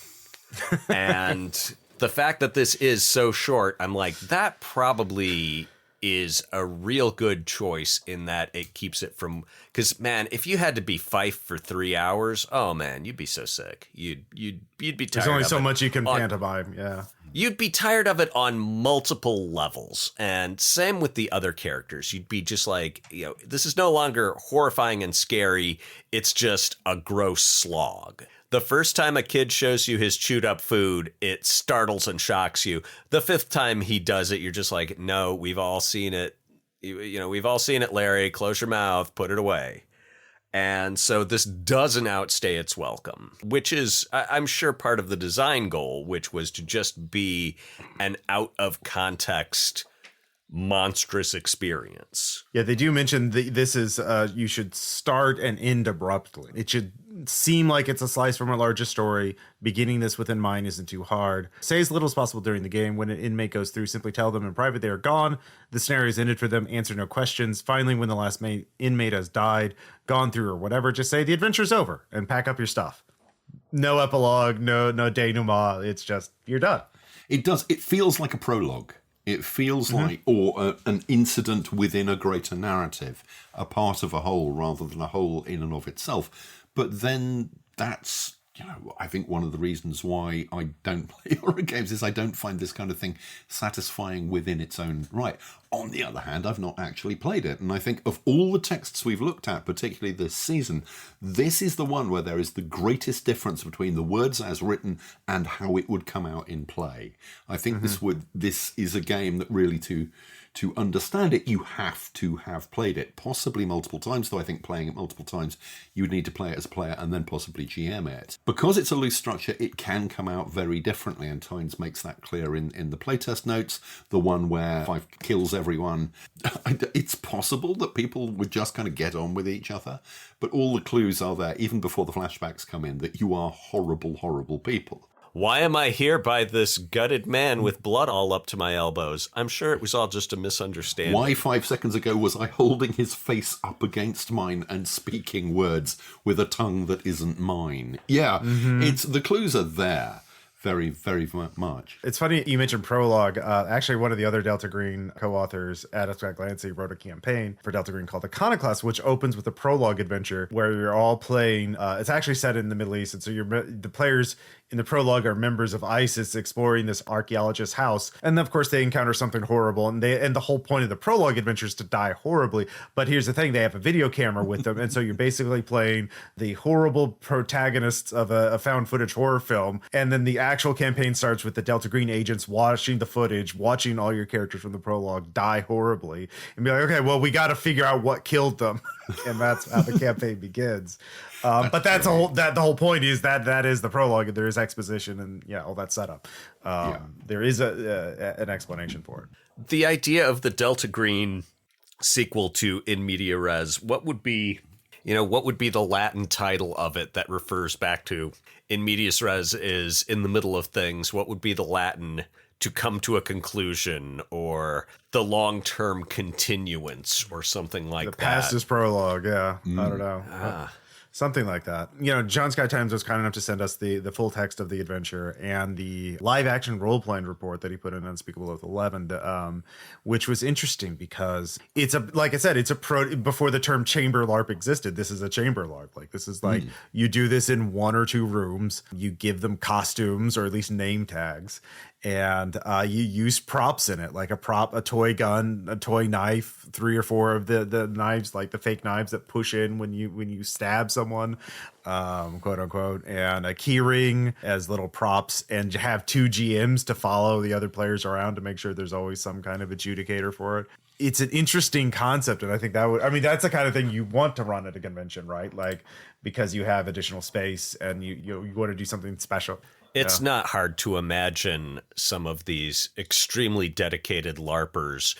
And the fact that this is so short, I'm like, that probably is a real good choice in that it keeps it from, because man, if you had to be Fife for 3 hours, oh man, you'd be so sick. You'd be tired. There's only of so it much you can pantomime. Yeah. You'd be tired of it on multiple levels. And same with the other characters. You'd be just like, this is no longer horrifying and scary. It's just a gross slog. The first time a kid shows you his chewed up food, it startles and shocks you. The fifth time he does it, you're just like, no, we've all seen it. We've all seen it, Larry. Close your mouth, put it away. And so this doesn't outstay its welcome, which is, I'm sure, part of the design goal, which was to just be an out of context monstrous experience. Yeah, they do mention this is you should start and end abruptly. It should seem like it's a slice from a larger story. Beginning this with in mind isn't too hard. Say as little as possible during the game. When an inmate goes through, simply tell them in private they are gone. The scenario is ended for them. Answer no questions. Finally, when the last inmate has died, gone through, or whatever, just say the adventure's over and pack up your stuff. No epilogue, no denouement. It's just, you're done. It does. It feels like a prologue. It feels like, or an incident within a greater narrative, a part of a whole rather than a whole in and of itself. But then that's, I think one of the reasons why I don't play horror games is I don't find this kind of thing satisfying within its own right. On the other hand, I've not actually played it. And I think of all the texts we've looked at, particularly this season, this is the one where there is the greatest difference between the words as written and how it would come out in play. I think this is a game that really to understand it, you have to have played it, possibly multiple times, though I think playing it multiple times, you would need to play it as a player and then possibly GM it. Because it's a loose structure, it can come out very differently, and Tynes makes that clear in the playtest notes, the one where Fife kills everyone. It's possible that people would just kind of get on with each other, but all the clues are there, even before the flashbacks come in, that you are horrible, horrible people. Why am I here by this gutted man with blood all up to my elbows? I'm sure it was all just a misunderstanding. Why 5 seconds ago was I holding his face up against mine and speaking words with a tongue that isn't mine? Yeah, it's the clues are there. Very, very much. It's funny you mentioned prologue. Actually, one of the other Delta Green co-authors, Adam Scott Tynes, wrote a campaign for Delta Green called Iconoclast, which opens with a prologue adventure where you're all playing. It's actually set in the Middle East, and so the players in the prologue are members of ISIS exploring this archaeologist's house, and of course they encounter something horrible, and the whole point of the prologue adventure is to die horribly. But here's the thing: they have a video camera with them, and so you're basically playing the horrible protagonists of a found footage horror film, and then the actual campaign starts with the Delta Green agents watching the footage, watching all your characters from the prologue die horribly, and be like, okay, well, we got to figure out what killed them, and that's how the campaign begins. But that's the whole point is that is the prologue. There is exposition and all that setup. There is an explanation for it. The idea of the Delta Green sequel to In Media Res, what would be the Latin title of it that refers back to In Medias Res is in the middle of things? What would be the Latin to come to a conclusion, or the long-term continuance, or something like that? The past is prologue. Yeah, I don't know. Something like that. John Scott Tynes was kind enough to send us the full text of the adventure and the live action role playing report that he put in Unspeakable Oath 11, which was interesting because like I said, it's before the term chamber LARP existed. This is a chamber LARP. Like, this is like you do this in 1 or 2 rooms. You give them costumes or at least name tags. and you use props in it, like a toy gun, a toy knife, 3 or 4 of the knives, like the fake knives that push in when you stab someone, quote unquote, and a key ring as little props, and you have 2 GMs to follow the other players around to make sure there's always some kind of adjudicator for it. It's an interesting concept, and I think that's the kind of thing you want to run at a convention, right? Like, because you have additional space and you want to do something special. It's not hard to imagine some of these extremely dedicated LARPers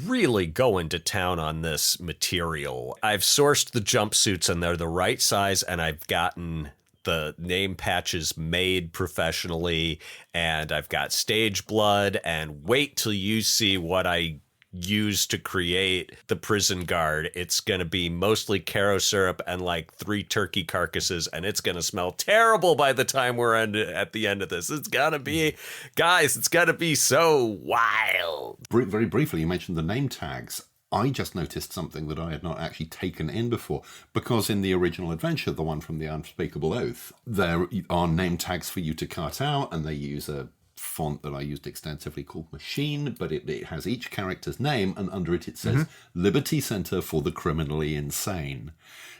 really going to town on this material. I've sourced the jumpsuits and they're the right size, and I've gotten the name patches made professionally, and I've got stage blood, and wait till you see what I used to create the prison guard. It's going to be mostly Caro syrup and like 3 turkey carcasses, and it's going to smell terrible by the time we're at the end of this. It's got to be, guys, it's got to be so wild. Very briefly, you mentioned the name tags. I just noticed something that I had not actually taken in before, because in the original adventure, the one from the Unspeakable Oath, there are name tags for you to cut out, and they use a font that I used extensively called Machine, but it has each character's name, and under it says Liberty Center for the Criminally Insane.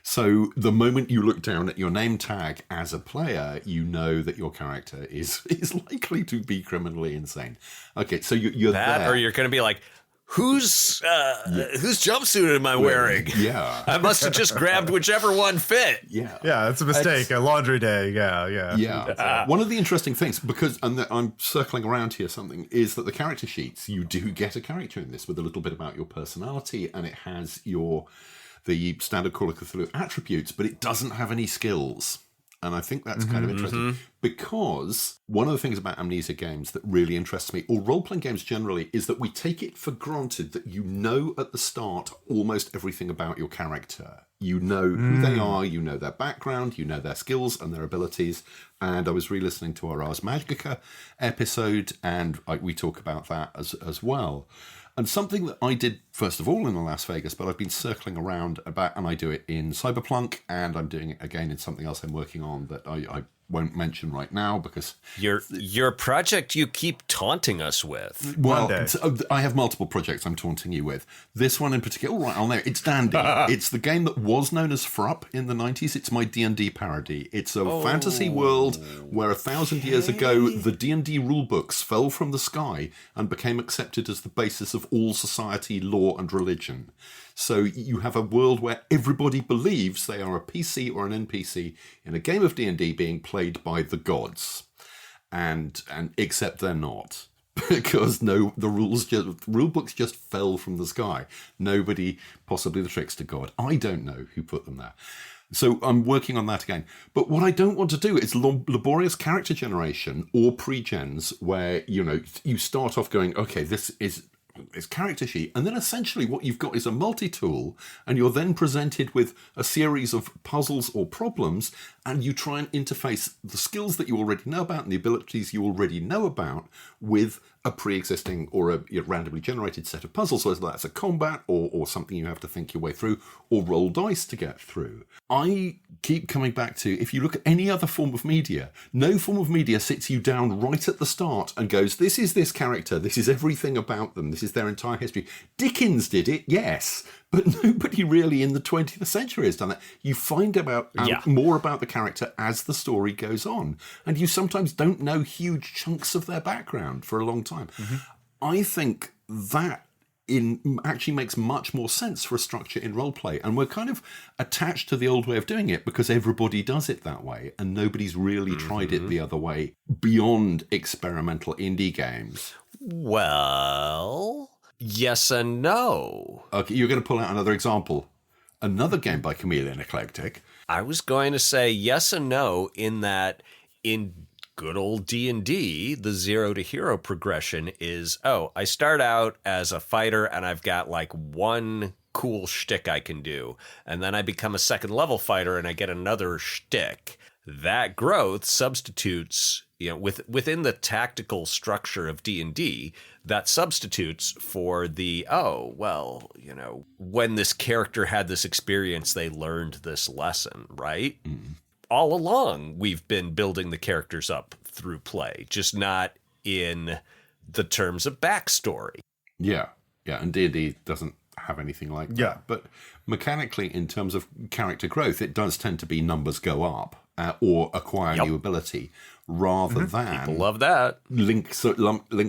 So the moment you look down at your name tag as a player, you know that your character is likely to be criminally insane. Okay, so you're that, there. or you're going to be like, whose jumpsuit am I wearing? Yeah. I must have just grabbed whichever one fit. Yeah. Yeah, it's a mistake. A laundry day. Yeah. Yeah. One of the interesting things, because I'm circling around here something, is that the character sheets, you do get a character in this with a little bit about your personality, and it has the standard Call of Cthulhu attributes, but it doesn't have any skills. And I think that's kind of interesting, because one of the things about amnesia games that really interests me, or role-playing games generally, is that we take it for granted that you know at the start almost everything about your character. You know who they are, you know their background, you know their skills and their abilities. And I was re-listening to our Ars Magica episode, and we talk about that as well. And something that I did, first of all, in the Las Vegas, but I've been circling around about, and I do it in Cyberplunk, and I'm doing it again in something else I'm working on that I won't mention right now because... Your project you keep taunting us with. Well, I have multiple projects I'm taunting you with. This one in particular, all right, I'll know. It's Dandy. It's the game that was known as Frupp in the 90s. It's my D&D parody. It's a fantasy world where 1,000 years ago, the D&D rulebooks fell from the sky and became accepted as the basis of all society, law, and religion. So you have a world where everybody believes they are a PC or an NPC in a game of D&D being played by the gods, and except they're not, because the rule books just fell from the sky. Nobody, possibly the trickster god, I don't know who put them there. So I'm working on that again. But what I don't want to do is laborious character generation or pre-gens where you start off going, okay, this is character sheet, and then essentially what you've got is a multi-tool, and you're then presented with a series of puzzles or problems, and you try and interface the skills that you already know about and the abilities you already know about with a pre-existing or a randomly generated set of puzzles, whether that's a combat or something you have to think your way through or roll dice to get through. I keep coming back to, if you look at any other form of media, no form of media sits you down right at the start and goes, this is this character, this is everything about them, this is their entire history. Dickens did it, yes, but nobody really in the 20th century has done that. You find out more about the character as the story goes on, and you sometimes don't know huge chunks of their background for a long time. I think that actually makes much more sense for a structure in roleplay, and we're kind of attached to the old way of doing it because everybody does it that way, and nobody's really tried it the other way beyond experimental indie games. Well, yes and no. Okay, you're going to pull out another example. Another game by Chameleon Eclectic. I was going to say yes and no, in that in good old D&D, the 0 to hero progression is, I start out as a fighter and I've got like one cool shtick I can do. And then I become a second level fighter and I get another shtick. That growth substitutes, within the tactical structure of D&D, that substitutes for the, when this character had this experience, they learned this lesson, right? All along, we've been building the characters up through play, just not in the terms of backstory. Yeah, and D&D doesn't have anything like that. Yeah. But mechanically, in terms of character growth, it does tend to be numbers go up or acquire new ability, rather than People love that. link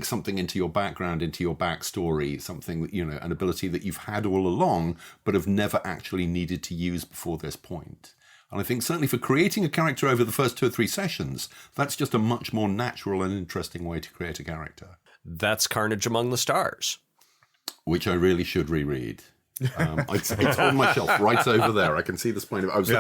something into your background, into your backstory, something that, an ability that you've had all along, but have never actually needed to use before this point. And I think certainly for creating a character over the first 2 or 3 sessions, that's just a much more natural and interesting way to create a character. That's Carnage Among the Stars. Which I really should reread. It's on my shelf right over there. I can see the spine of it.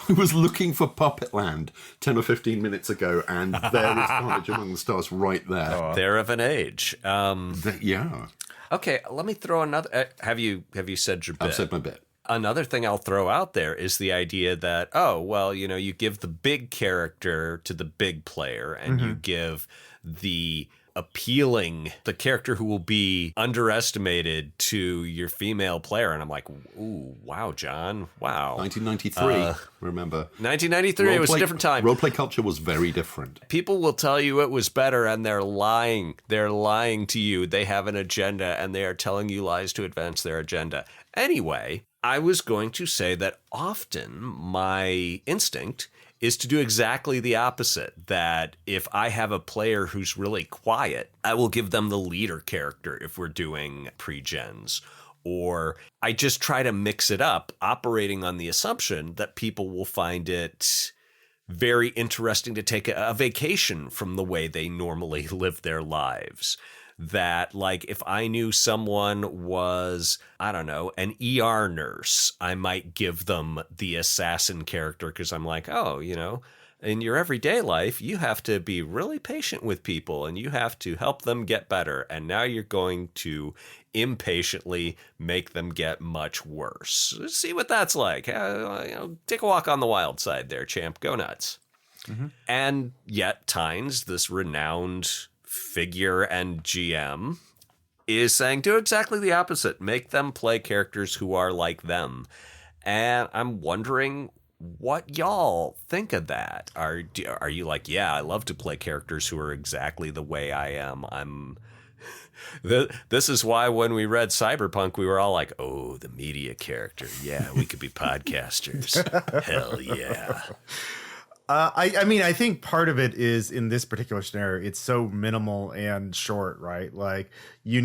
I was looking for Puppetland 10 or 15 minutes ago, and there is Carnage Among the Stars right there. They're of an age. Yeah. Okay, let me throw another. Have you said your bit? I've said my bit. Another thing I'll throw out there is the idea that, you give the big character to the big player, and you give the character who will be underestimated to your female player. And I'm like, ooh, wow, John, wow. 1993, remember. 1993, it was a different time. Roleplay culture was very different. People will tell you it was better, and they're lying. They're lying to you. They have an agenda, and they are telling you lies to advance their agenda. Anyway, I was going to say that often my instinct is to do exactly the opposite. That if I have a player who's really quiet, I will give them the leader character if we're doing pre-gens. Or I just try to mix it up, operating on the assumption that people will find it very interesting to take a vacation from the way they normally live their lives. That, like, if I knew someone was, I don't know, an ER nurse, I might give them the assassin character because I'm like, in your everyday life, you have to be really patient with people and you have to help them get better. And now you're going to impatiently make them get much worse. See what that's like. Take a walk on the wild side there, champ. Go nuts. Mm-hmm. And yet Tynes, this renowned figure and GM, is saying do exactly the opposite. Make them play characters who are like them. And I'm wondering what y'all think of that. Are you like, yeah, I love to play characters who are exactly the way I am. This is why when we read Cyberpunk, we were all like, oh, the media character. Yeah, we could be podcasters. Hell yeah. I think part of it is in this particular scenario, it's so minimal and short, right? Like you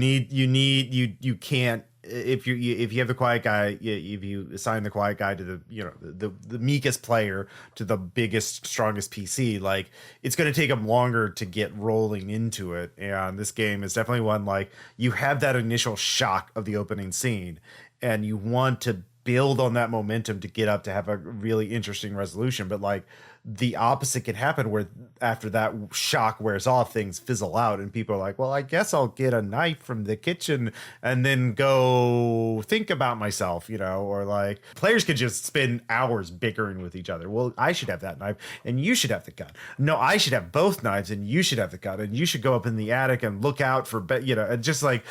can't, if you have the quiet guy, if you assign the quiet guy to the meekest player to the biggest, strongest PC, like it's going to take them longer to get rolling into it. And this game is definitely one, like, you have that initial shock of the opening scene and you want to build on that momentum to get up to have a really interesting resolution. But like the opposite can happen where after that shock wears off, things fizzle out and people are like, well, I guess I'll get a knife from the kitchen and then go think about myself, or like players could just spend hours bickering with each other. Well, I should have that knife and you should have the gun. No, I should have both knives and you should have the gun and you should go up in the attic and look out for, and just like,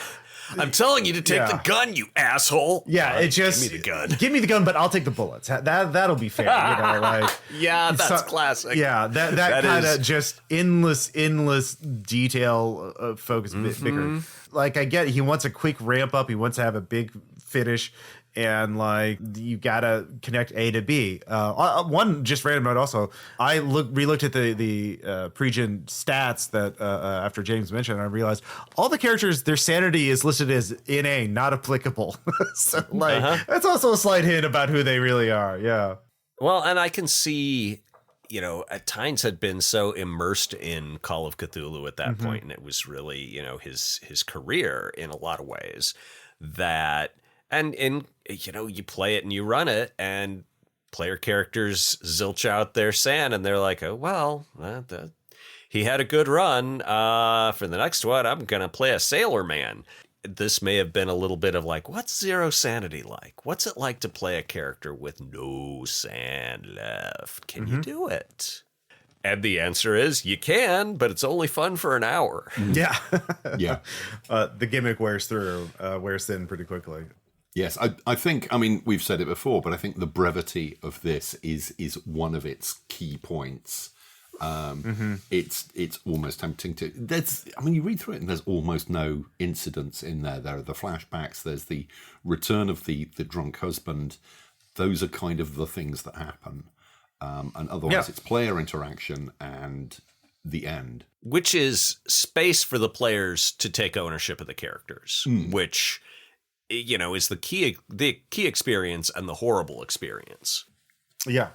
I'm telling you to take the gun, you asshole. Yeah, it just give me the gun. Give me the gun, but I'll take the bullets. That'll be fair. Like yeah, that's classic. Yeah, that kind of just endless detail focus bickering. Like I get it, he wants a quick ramp up. He wants to have a big finish. And like you gotta connect A to B. One just random note. Also, I relooked at the pre-gen stats that after James mentioned, and I realized all the characters, their sanity is listed as NA, not applicable. So like that's also a slight hint about who they really are. Yeah. Well, and I can see, Tynes had been so immersed in Call of Cthulhu at that point, and it was really his career in a lot of ways that. And you play it and you run it, and player characters zilch out their sand, and they're like, oh, well, he had a good run. For the next one, I'm going to play a sailor man. This may have been a little bit of like, what's zero sanity like? What's it like to play a character with no sand left? Can you do it? And the answer is you can, but it's only fun for an hour. Yeah. Yeah. The gimmick wears thin pretty quickly. Yes, I think, we've said it before, but I think the brevity of this is one of its key points. It's almost tempting to. You read through it and there's almost no incidents in there. There are the flashbacks. There's the return of the drunk husband. Those are kind of the things that happen, and otherwise it's player interaction and the end, which is space for the players to take ownership of the characters, which is the key experience and the horrible experience. Yeah.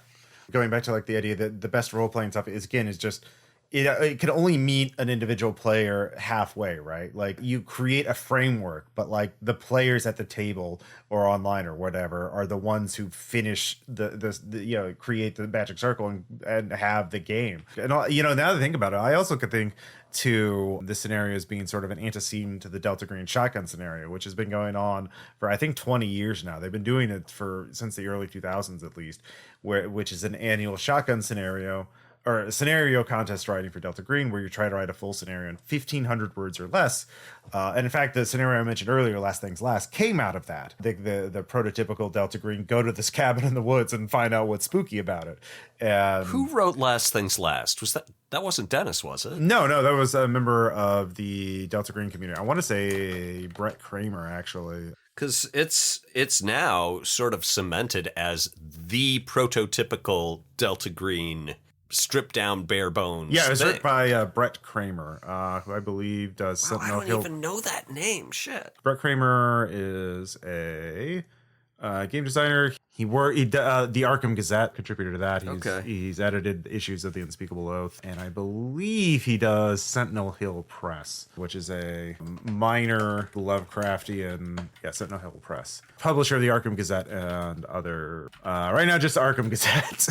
Going back to like the idea that the best role playing stuff is just it can only meet an individual player halfway, right? Like you create a framework, but like the players at the table or online or whatever are the ones who finish the create the magic circle and have the game. And now that I think about it, I also could think to the scenario as being sort of an antecedent to the Delta Green shotgun scenario, which has been going on for I think 20 years now. They've been doing it since the early 2000s at least, which is an annual shotgun scenario or a scenario contest writing for Delta Green, where you try to write a full scenario in 1,500 words or less. And in fact, the scenario I mentioned earlier, Last Things Last, came out of that. The prototypical Delta Green go to this cabin in the woods and find out what's spooky about it. And who wrote Last Things Last? Was that wasn't Dennis, was it? No, that was a member of the Delta Green community. I want to say Brett Kramer, actually. Because it's now sort of cemented as the prototypical Delta Green stripped down bare bones. Yeah, it was written by Brett Kramer, who I believe does Sentinel Hill. I don't even know that name. Shit. Brett Kramer is a game designer. He the Arkham Gazette contributor to that. He's edited issues of the Unspeakable Oath, and I believe he does Sentinel Hill Press, which is a minor Lovecraftian Sentinel Hill Press, publisher of the Arkham Gazette and other. Right now, just Arkham Gazette.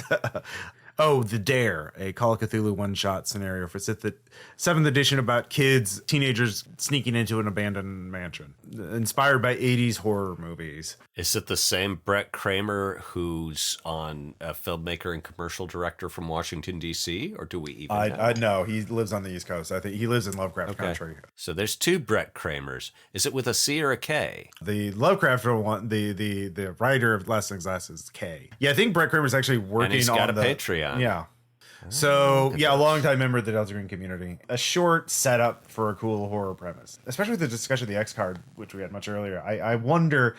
Oh, The Dare, a Call of Cthulhu one-shot scenario for 7th edition about teenagers sneaking into an abandoned mansion. Inspired by 80s horror movies. Is it the same Brett Kramer who's on a filmmaker and commercial director from Washington, D.C., or do we even know? I know. He lives on the East Coast. I think he lives in Lovecraft country. So there's two Brett Kramers. Is it with a C or a K? The Lovecraft one, the writer of Last Things Last is K. Yeah, I think Brett Kramer's actually working on and he's got a Patreon. Yeah. So, a longtime member of the Delta Green community. A short setup for a cool horror premise. Especially with the discussion of the X card, which we had much earlier. I wonder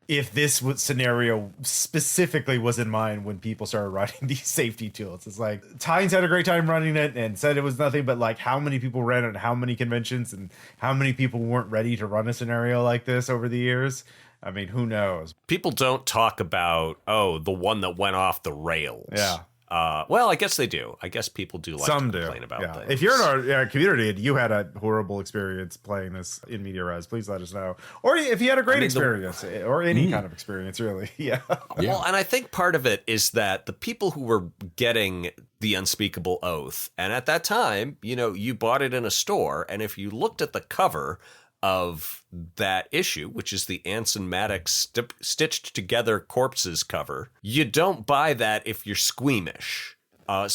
if this scenario specifically was in mind when people started writing these safety tools. It's like, Tynes had a great time running it and said it was nothing but like how many people ran it and how many conventions and how many people weren't ready to run a scenario like this over the years. I mean, who knows? People don't talk about, the one that went off the rails. Yeah. Well, I guess they do. I guess people do like to complain about things. If you're in our community and you had a horrible experience playing this in media res, please let us know. Or if you had a great experience or any kind of experience, really. Yeah. Well, and I think part of it is that the people who were getting the Unspeakable Oath, and at that time, you bought it in a store, and if you looked at the cover of that issue, which is the Anson Maddox stitched together corpses cover, you don't buy that if you're squeamish. I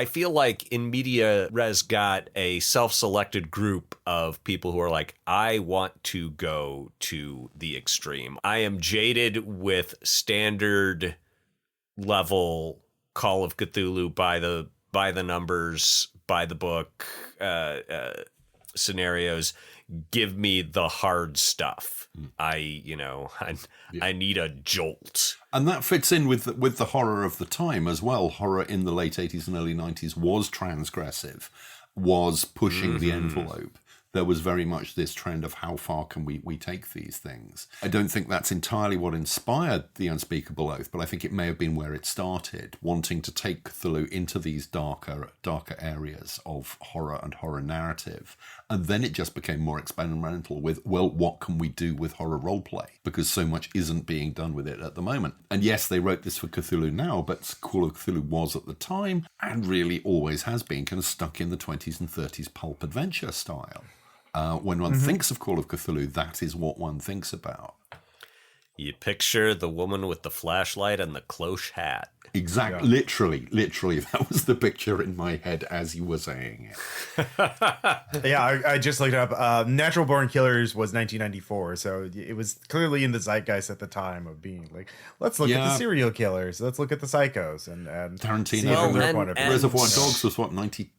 feel like in media res got a self-selected group of people who are like, I want to go to the extreme. I am jaded with standard level Call of Cthulhu by the numbers, by the book scenarios. Give me the hard stuff. I need a jolt. And that fits in with the horror of the time as well. Horror in the late 80s and early 90s was transgressive, was pushing the envelope. There was very much this trend of how far can we take these things. I don't think that's entirely what inspired the Unspeakable Oath, but I think it may have been where it started, wanting to take Cthulhu into these darker areas of horror and horror narrative. And then it just became more experimental with, what can we do with horror roleplay? Because so much isn't being done with it at the moment. And yes, they wrote this for Cthulhu Now, but Call of Cthulhu was at the time, and really always has been, kind of stuck in the 20s and 30s pulp adventure style. When one thinks of Call of Cthulhu, that is what one thinks about. You picture the woman with the flashlight and the cloche hat. Exactly. Yeah. Literally, that was the picture in my head as you were saying it. Yeah, I just looked up. Natural Born Killers was 1994, so it was clearly in the zeitgeist at the time of being like, let's look at the serial killers, let's look at the psychos, and Tarantino. Reservoir Dogs was what, 90?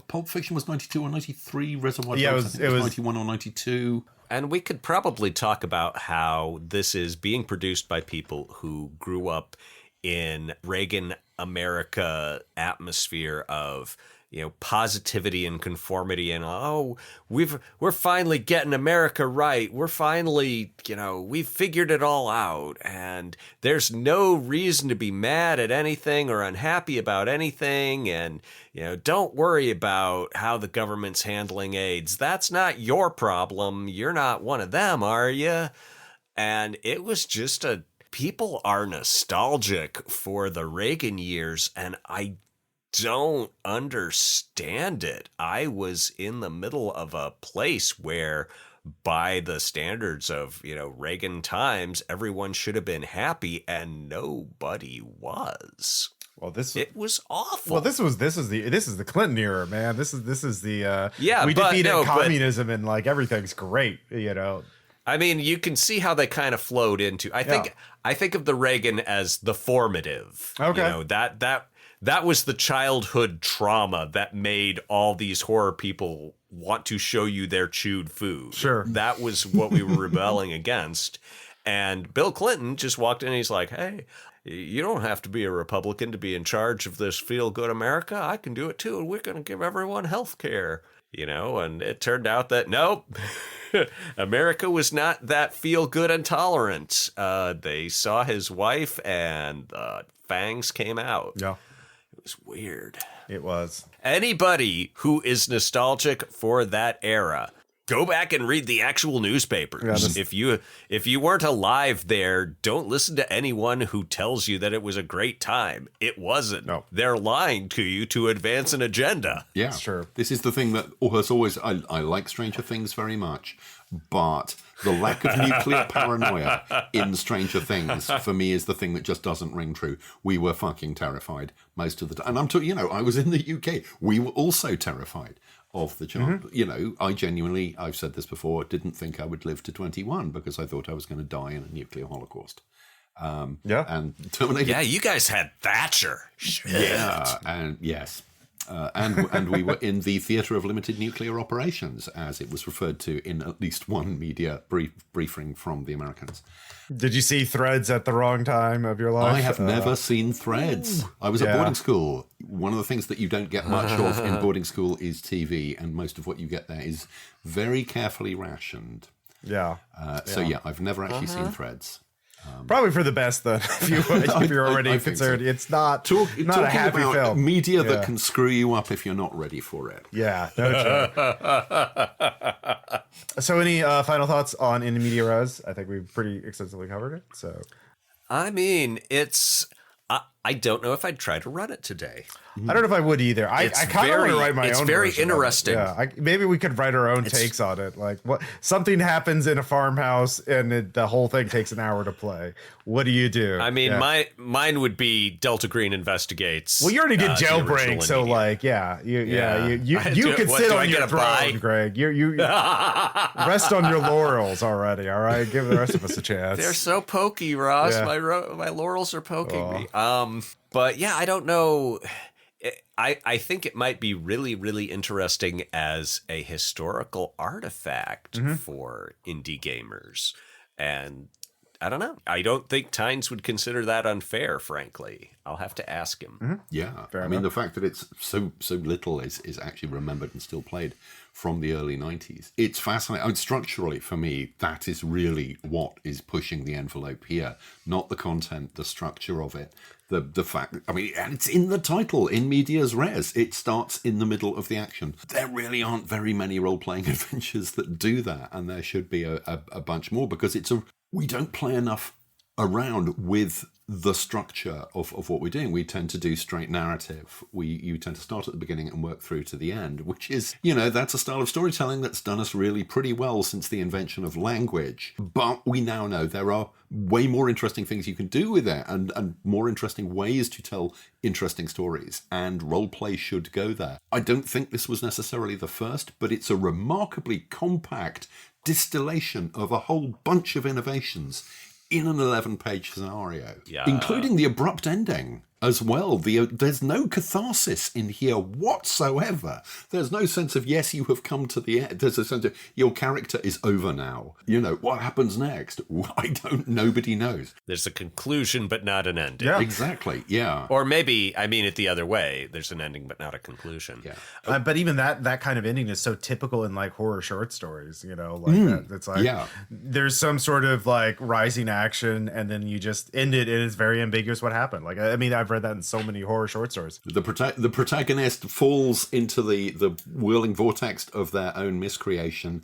Pulp Fiction was 92 or 93. Reservoir Dogs it was 91 or 92. And we could probably talk about how this is being produced by people who grew up in Reagan America atmosphere of, positivity and conformity, and we're finally getting America right. We're finally, we've figured it all out, and there's no reason to be mad at anything or unhappy about anything, and don't worry about how the government's handling AIDS. That's not your problem. You're not one of them, are you? And it was just people are nostalgic for the Reagan years, and I don't understand it. I was in the middle of a place where, by the standards of, Reagan times, everyone should have been happy, and nobody was. Well, it was awful. Well, this is the Clinton era, man. This is the we but, defeated communism and like everything's great, I mean, you can see how they kind of flowed into. I think of the Reagan as the formative. Okay, that was the childhood trauma that made all these horror people want to show you their chewed food. Sure, that was what we were rebelling against. And Bill Clinton just walked in and he's like, "Hey, you don't have to be a Republican to be in charge of this feel-good America. I can do it too, and we're going to give everyone health care." And it turned out that nope. America was not that feel-good and tolerant. They saw his wife and fangs came out. Yeah. It was weird. It was. Anybody who is nostalgic for that era, go back and read the actual newspapers. Yeah, if you weren't alive there, don't listen to anyone who tells you that it was a great time. It wasn't. No. They're lying to you to advance an agenda. Yeah, sure. This is the thing that has always... I like Stranger Things very much, but the lack of nuclear paranoia in Stranger Things, for me, is the thing that just doesn't ring true. We were fucking terrified most of the time. And I'm talking, I was in the UK. We were also terrified of the chance. Mm-hmm. I genuinely, I've said this before, didn't think I would live to 21 because I thought I was going to die in a nuclear holocaust. And Terminator. Yeah, you guys had Thatcher. Shit. Yeah, and yes. And we were in the theatre of limited nuclear operations, as it was referred to in at least one media briefing from the Americans. Did you see Threads at the wrong time of your life? I have never seen Threads. I was at boarding school. One of the things that you don't get much of in boarding school is TV, and most of what you get there is very carefully rationed. Yeah. So I've never actually seen Threads. Probably for the best, then. If you're already concerned, so. It's not a happy about film. Media that can screw you up if you're not ready for it. Yeah, no joke. So, any final thoughts on In Media Res? I think we've pretty extensively covered it. So, I mean, it's. I don't know if I'd try to run it today. I don't know if I would either. I kind of want to write my own. It's very interesting. Yeah, maybe we could write our own takes on it. Like, what something happens in a farmhouse and the whole thing takes an hour to play. What do you do? I mean, mine would be Delta Green investigates. Well, you already did Jailbreak, so like, you could sit on your throne, Greg. You rest on your laurels already. All right, give the rest of us a chance. They're so pokey, Ross. Yeah. My laurels are poking me. But yeah, I don't know. I think it might be really, really interesting as a historical artifact for indie gamers. And I don't know. I don't think Tynes would consider that unfair, frankly. I'll have to ask him. Yeah. I mean, the fact that it's so little is actually remembered and still played from the early 90s. It's fascinating. I mean, structurally, for me, that is really what is pushing the envelope here. Not the content, the structure of it. The fact, I mean, and it's in the title, In Medias Res. It starts in the middle of the action. There really aren't very many role-playing adventures that do that, and there should be a bunch more, because we don't play enough around with the structure of what we're doing. We tend to do straight narrative. You tend to start at the beginning and work through to the end, which is, that's a style of storytelling that's done us really pretty well since the invention of language. But we now know there are way more interesting things you can do with it, and more interesting ways to tell interesting stories, and roleplay should go there. I don't think this was necessarily the first, but it's a remarkably compact distillation of a whole bunch of innovations in an 11-page scenario, including the abrupt ending as well. There's no catharsis in here whatsoever. There's no sense of, yes, you have come to the end. There's a sense of, your character is over now. What happens next? I don't, nobody knows. There's a conclusion, but not an ending. Yeah. Exactly, yeah. Or maybe, I mean it the other way. There's an ending, but not a conclusion. Yeah. But even that kind of ending is so typical in like horror short stories, that. It's like, there's some sort of like rising action, and then you just end it, and it's very ambiguous what happened. Like, I mean, I've read that in so many horror short stories. The protagonist falls into the whirling vortex of their own miscreation,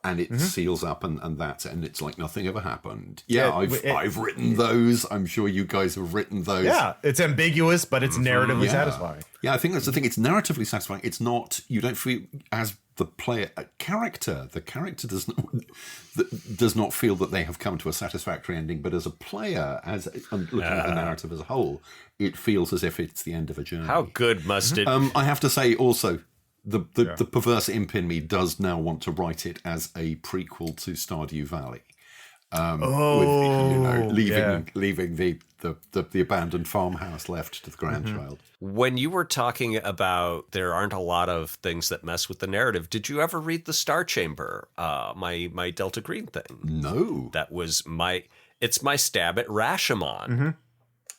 and it seals up, and that's it. And it's like nothing ever happened. I've written those. I'm sure you guys have written those. Yeah, it's ambiguous, but it's narratively satisfying. Yeah, I think that's the thing. It's narratively satisfying. It's not, you don't feel as the player, the character does not feel that they have come to a satisfactory ending, but as a player, looking at the narrative as a whole, it feels as if it's the end of a journey. How good must it? I have to say also, the perverse imp in me does now want to write it as a prequel to Stardew Valley. Leaving the abandoned farmhouse left to the grandchild. When you were talking about there aren't a lot of things that mess with the narrative, did you ever read the Star Chamber, my Delta Green thing? No. That was it's my stab at Rashomon.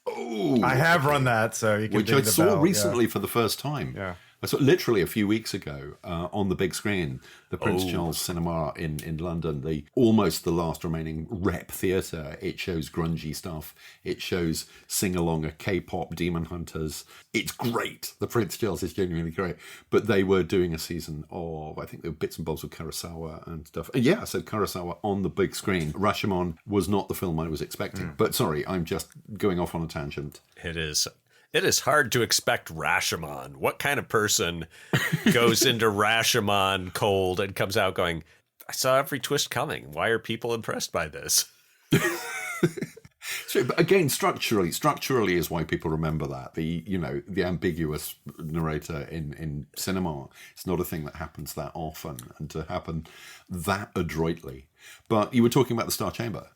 Oh, I have run that, so you can. Which I saw recently for the first time. Yeah. I saw it literally a few weeks ago on the big screen, the Prince Charles Cinema in London, almost the last remaining rep theatre. It shows grungy stuff. It shows sing-along K-pop Demon Hunters. It's great. The Prince Charles is genuinely great. But they were doing a season of, I think there were bits and bobs of Kurosawa and stuff. And yeah, so Kurosawa on the big screen. Rashomon was not the film I was expecting. But sorry, I'm just going off on a tangent. It is. It is hard to expect Rashomon. What kind of person goes into Rashomon cold and comes out going, I saw every twist coming. Why are people impressed by this? So, but again, structurally is why people remember that. The ambiguous narrator in cinema, it's not a thing that happens that often, and to happen that adroitly. But you were talking about the Star Chamber.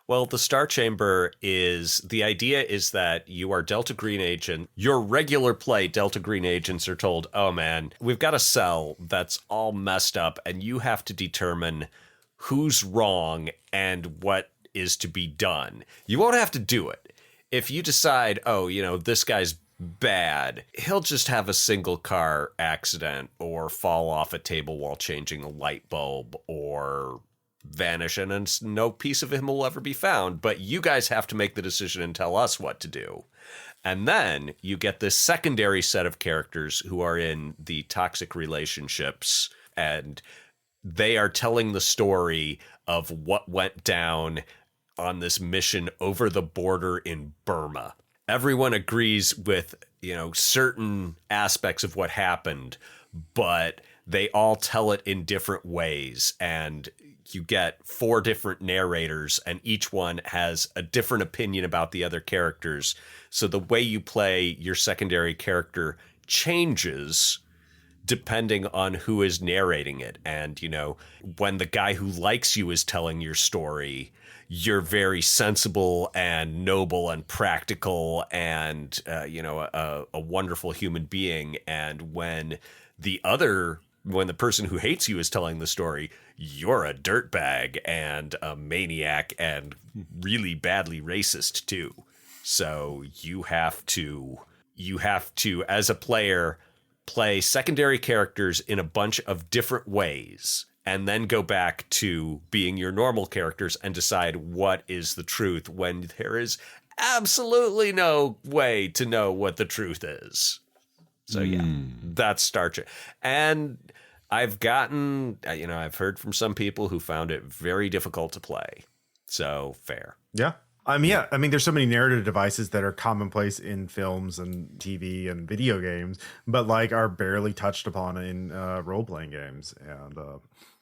Well, the Star Chamber the idea is that you are Delta Green agent. Your regular play Delta Green agents are told, oh man, we've got a cell that's all messed up, and you have to determine who's wrong and what is to be done. You won't have to do it. If you decide, this guy's bad, he'll just have a single car accident or fall off a table while changing a light bulb or vanish, and no piece of him will ever be found. But you guys have to make the decision and tell us what to do. And then you get this secondary set of characters who are in the toxic relationships, and they are telling the story of what went down on this mission over the border in Burma. Everyone agrees with, certain aspects of what happened, but they all tell it in different ways. And you get 4 different narrators, and each one has a different opinion about the other characters. So the way you play your secondary character changes depending on who is narrating it. And, when the guy who likes you is telling your story, you're very sensible and noble and practical and, a wonderful human being. And when the person who hates you is telling the story, you're a dirtbag and a maniac and really badly racist too. So you have to, as a player, play secondary characters in a bunch of different ways, and then go back to being your normal characters and decide what is the truth when there is absolutely no way to know what the truth is. So that's Star Trek. And I've heard from some people who found it very difficult to play. So fair. Yeah. Yeah, I mean, there's so many narrative devices that are commonplace in films and TV and video games, but like are barely touched upon in role-playing games. And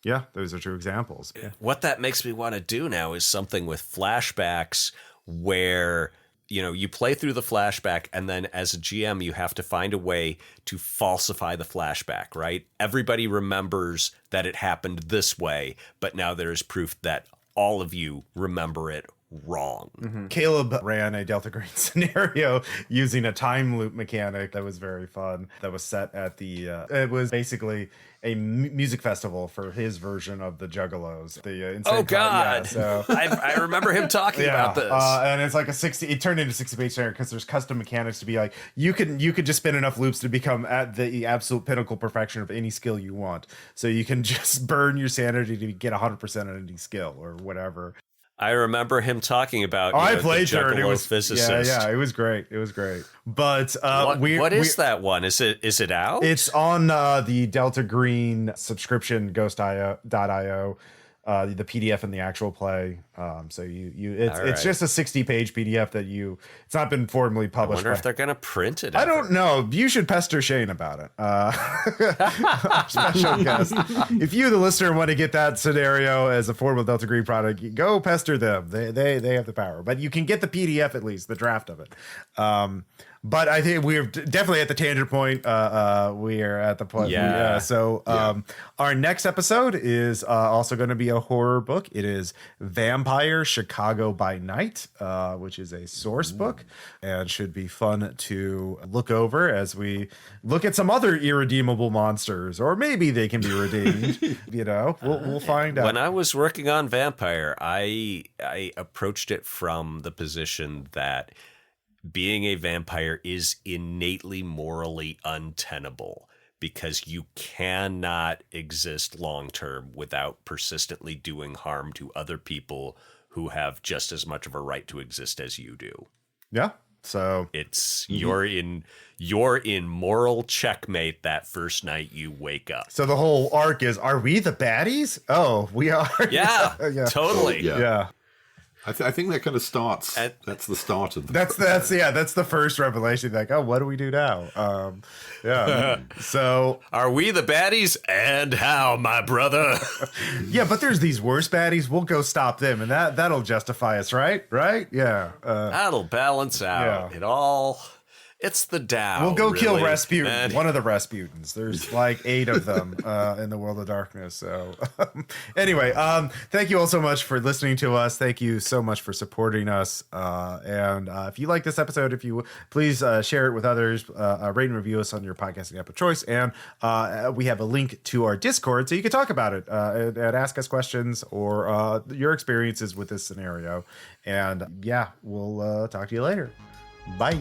yeah, those are two examples. What that makes me want to do now is something with flashbacks where, you know, you play through the flashback and then as a GM, you have to find a way to falsify the flashback, right? Everybody remembers that it happened this way, but now there's proof that all of you remember it wrong. Caleb ran a Delta Green scenario using a time loop mechanic that was very fun. That was set at the it was basically a music festival for his version of the Juggalos. The Oh God! So I remember him talking about this. And it's like it turned into 60-page scenario because there's custom mechanics to be like you could just spin enough loops to become at the absolute pinnacle perfection of any skill you want. So you can just burn your sanity to get 100% on any skill or whatever. I remember him talking about I played the through it. It was physicist. Yeah, it was great. It was great. But what is that one? Is it out? It's on the Delta Green subscription Ghost.io, the PDF and the actual play. So it's just a 60-page PDF that it's not been formally published. I wonder if they're going to print it. I don't know. You should pester Shane about it. Our special guest. If you, the listener, want to get that scenario as a formal Delta Green product, go pester them. They have the power. But you can get the PDF at least, the draft of it. But I think we're definitely at the tangent point. We are at the point. Our next episode is also going to be a horror book. It is Vampire Chicago by Night, which is a source book and should be fun to look over as we look at some other irredeemable monsters, or maybe they can be redeemed. We'll find out. When I was working on Vampire, I approached it from the position that being a vampire is innately morally untenable because you cannot exist long term without persistently doing harm to other people who have just as much of a right to exist as you do. Yeah. So it's you're in moral checkmate that first night you wake up. So the whole arc is, are we the baddies? Oh, we are. Yeah, totally. Yeah. I think that kind of starts. That's the start of the. That's the first revelation. Like, oh, what do we do now? So are we the baddies, and how, my brother? Yeah, but there's these worse baddies. We'll go stop them, and that'll justify us, right? Yeah. That'll balance out it all. It's the Tao. We'll go kill Rasputin, man. One of the Rasputins. There's like 8 of them in the World of Darkness. So anyway, thank you all so much for listening to us. Thank you so much for supporting us. And if you like this episode, if you please share it with others, rate and review us on your podcasting app of choice. And we have a link to our Discord so you can talk about it and ask us questions or your experiences with this scenario. And we'll talk to you later. Bye.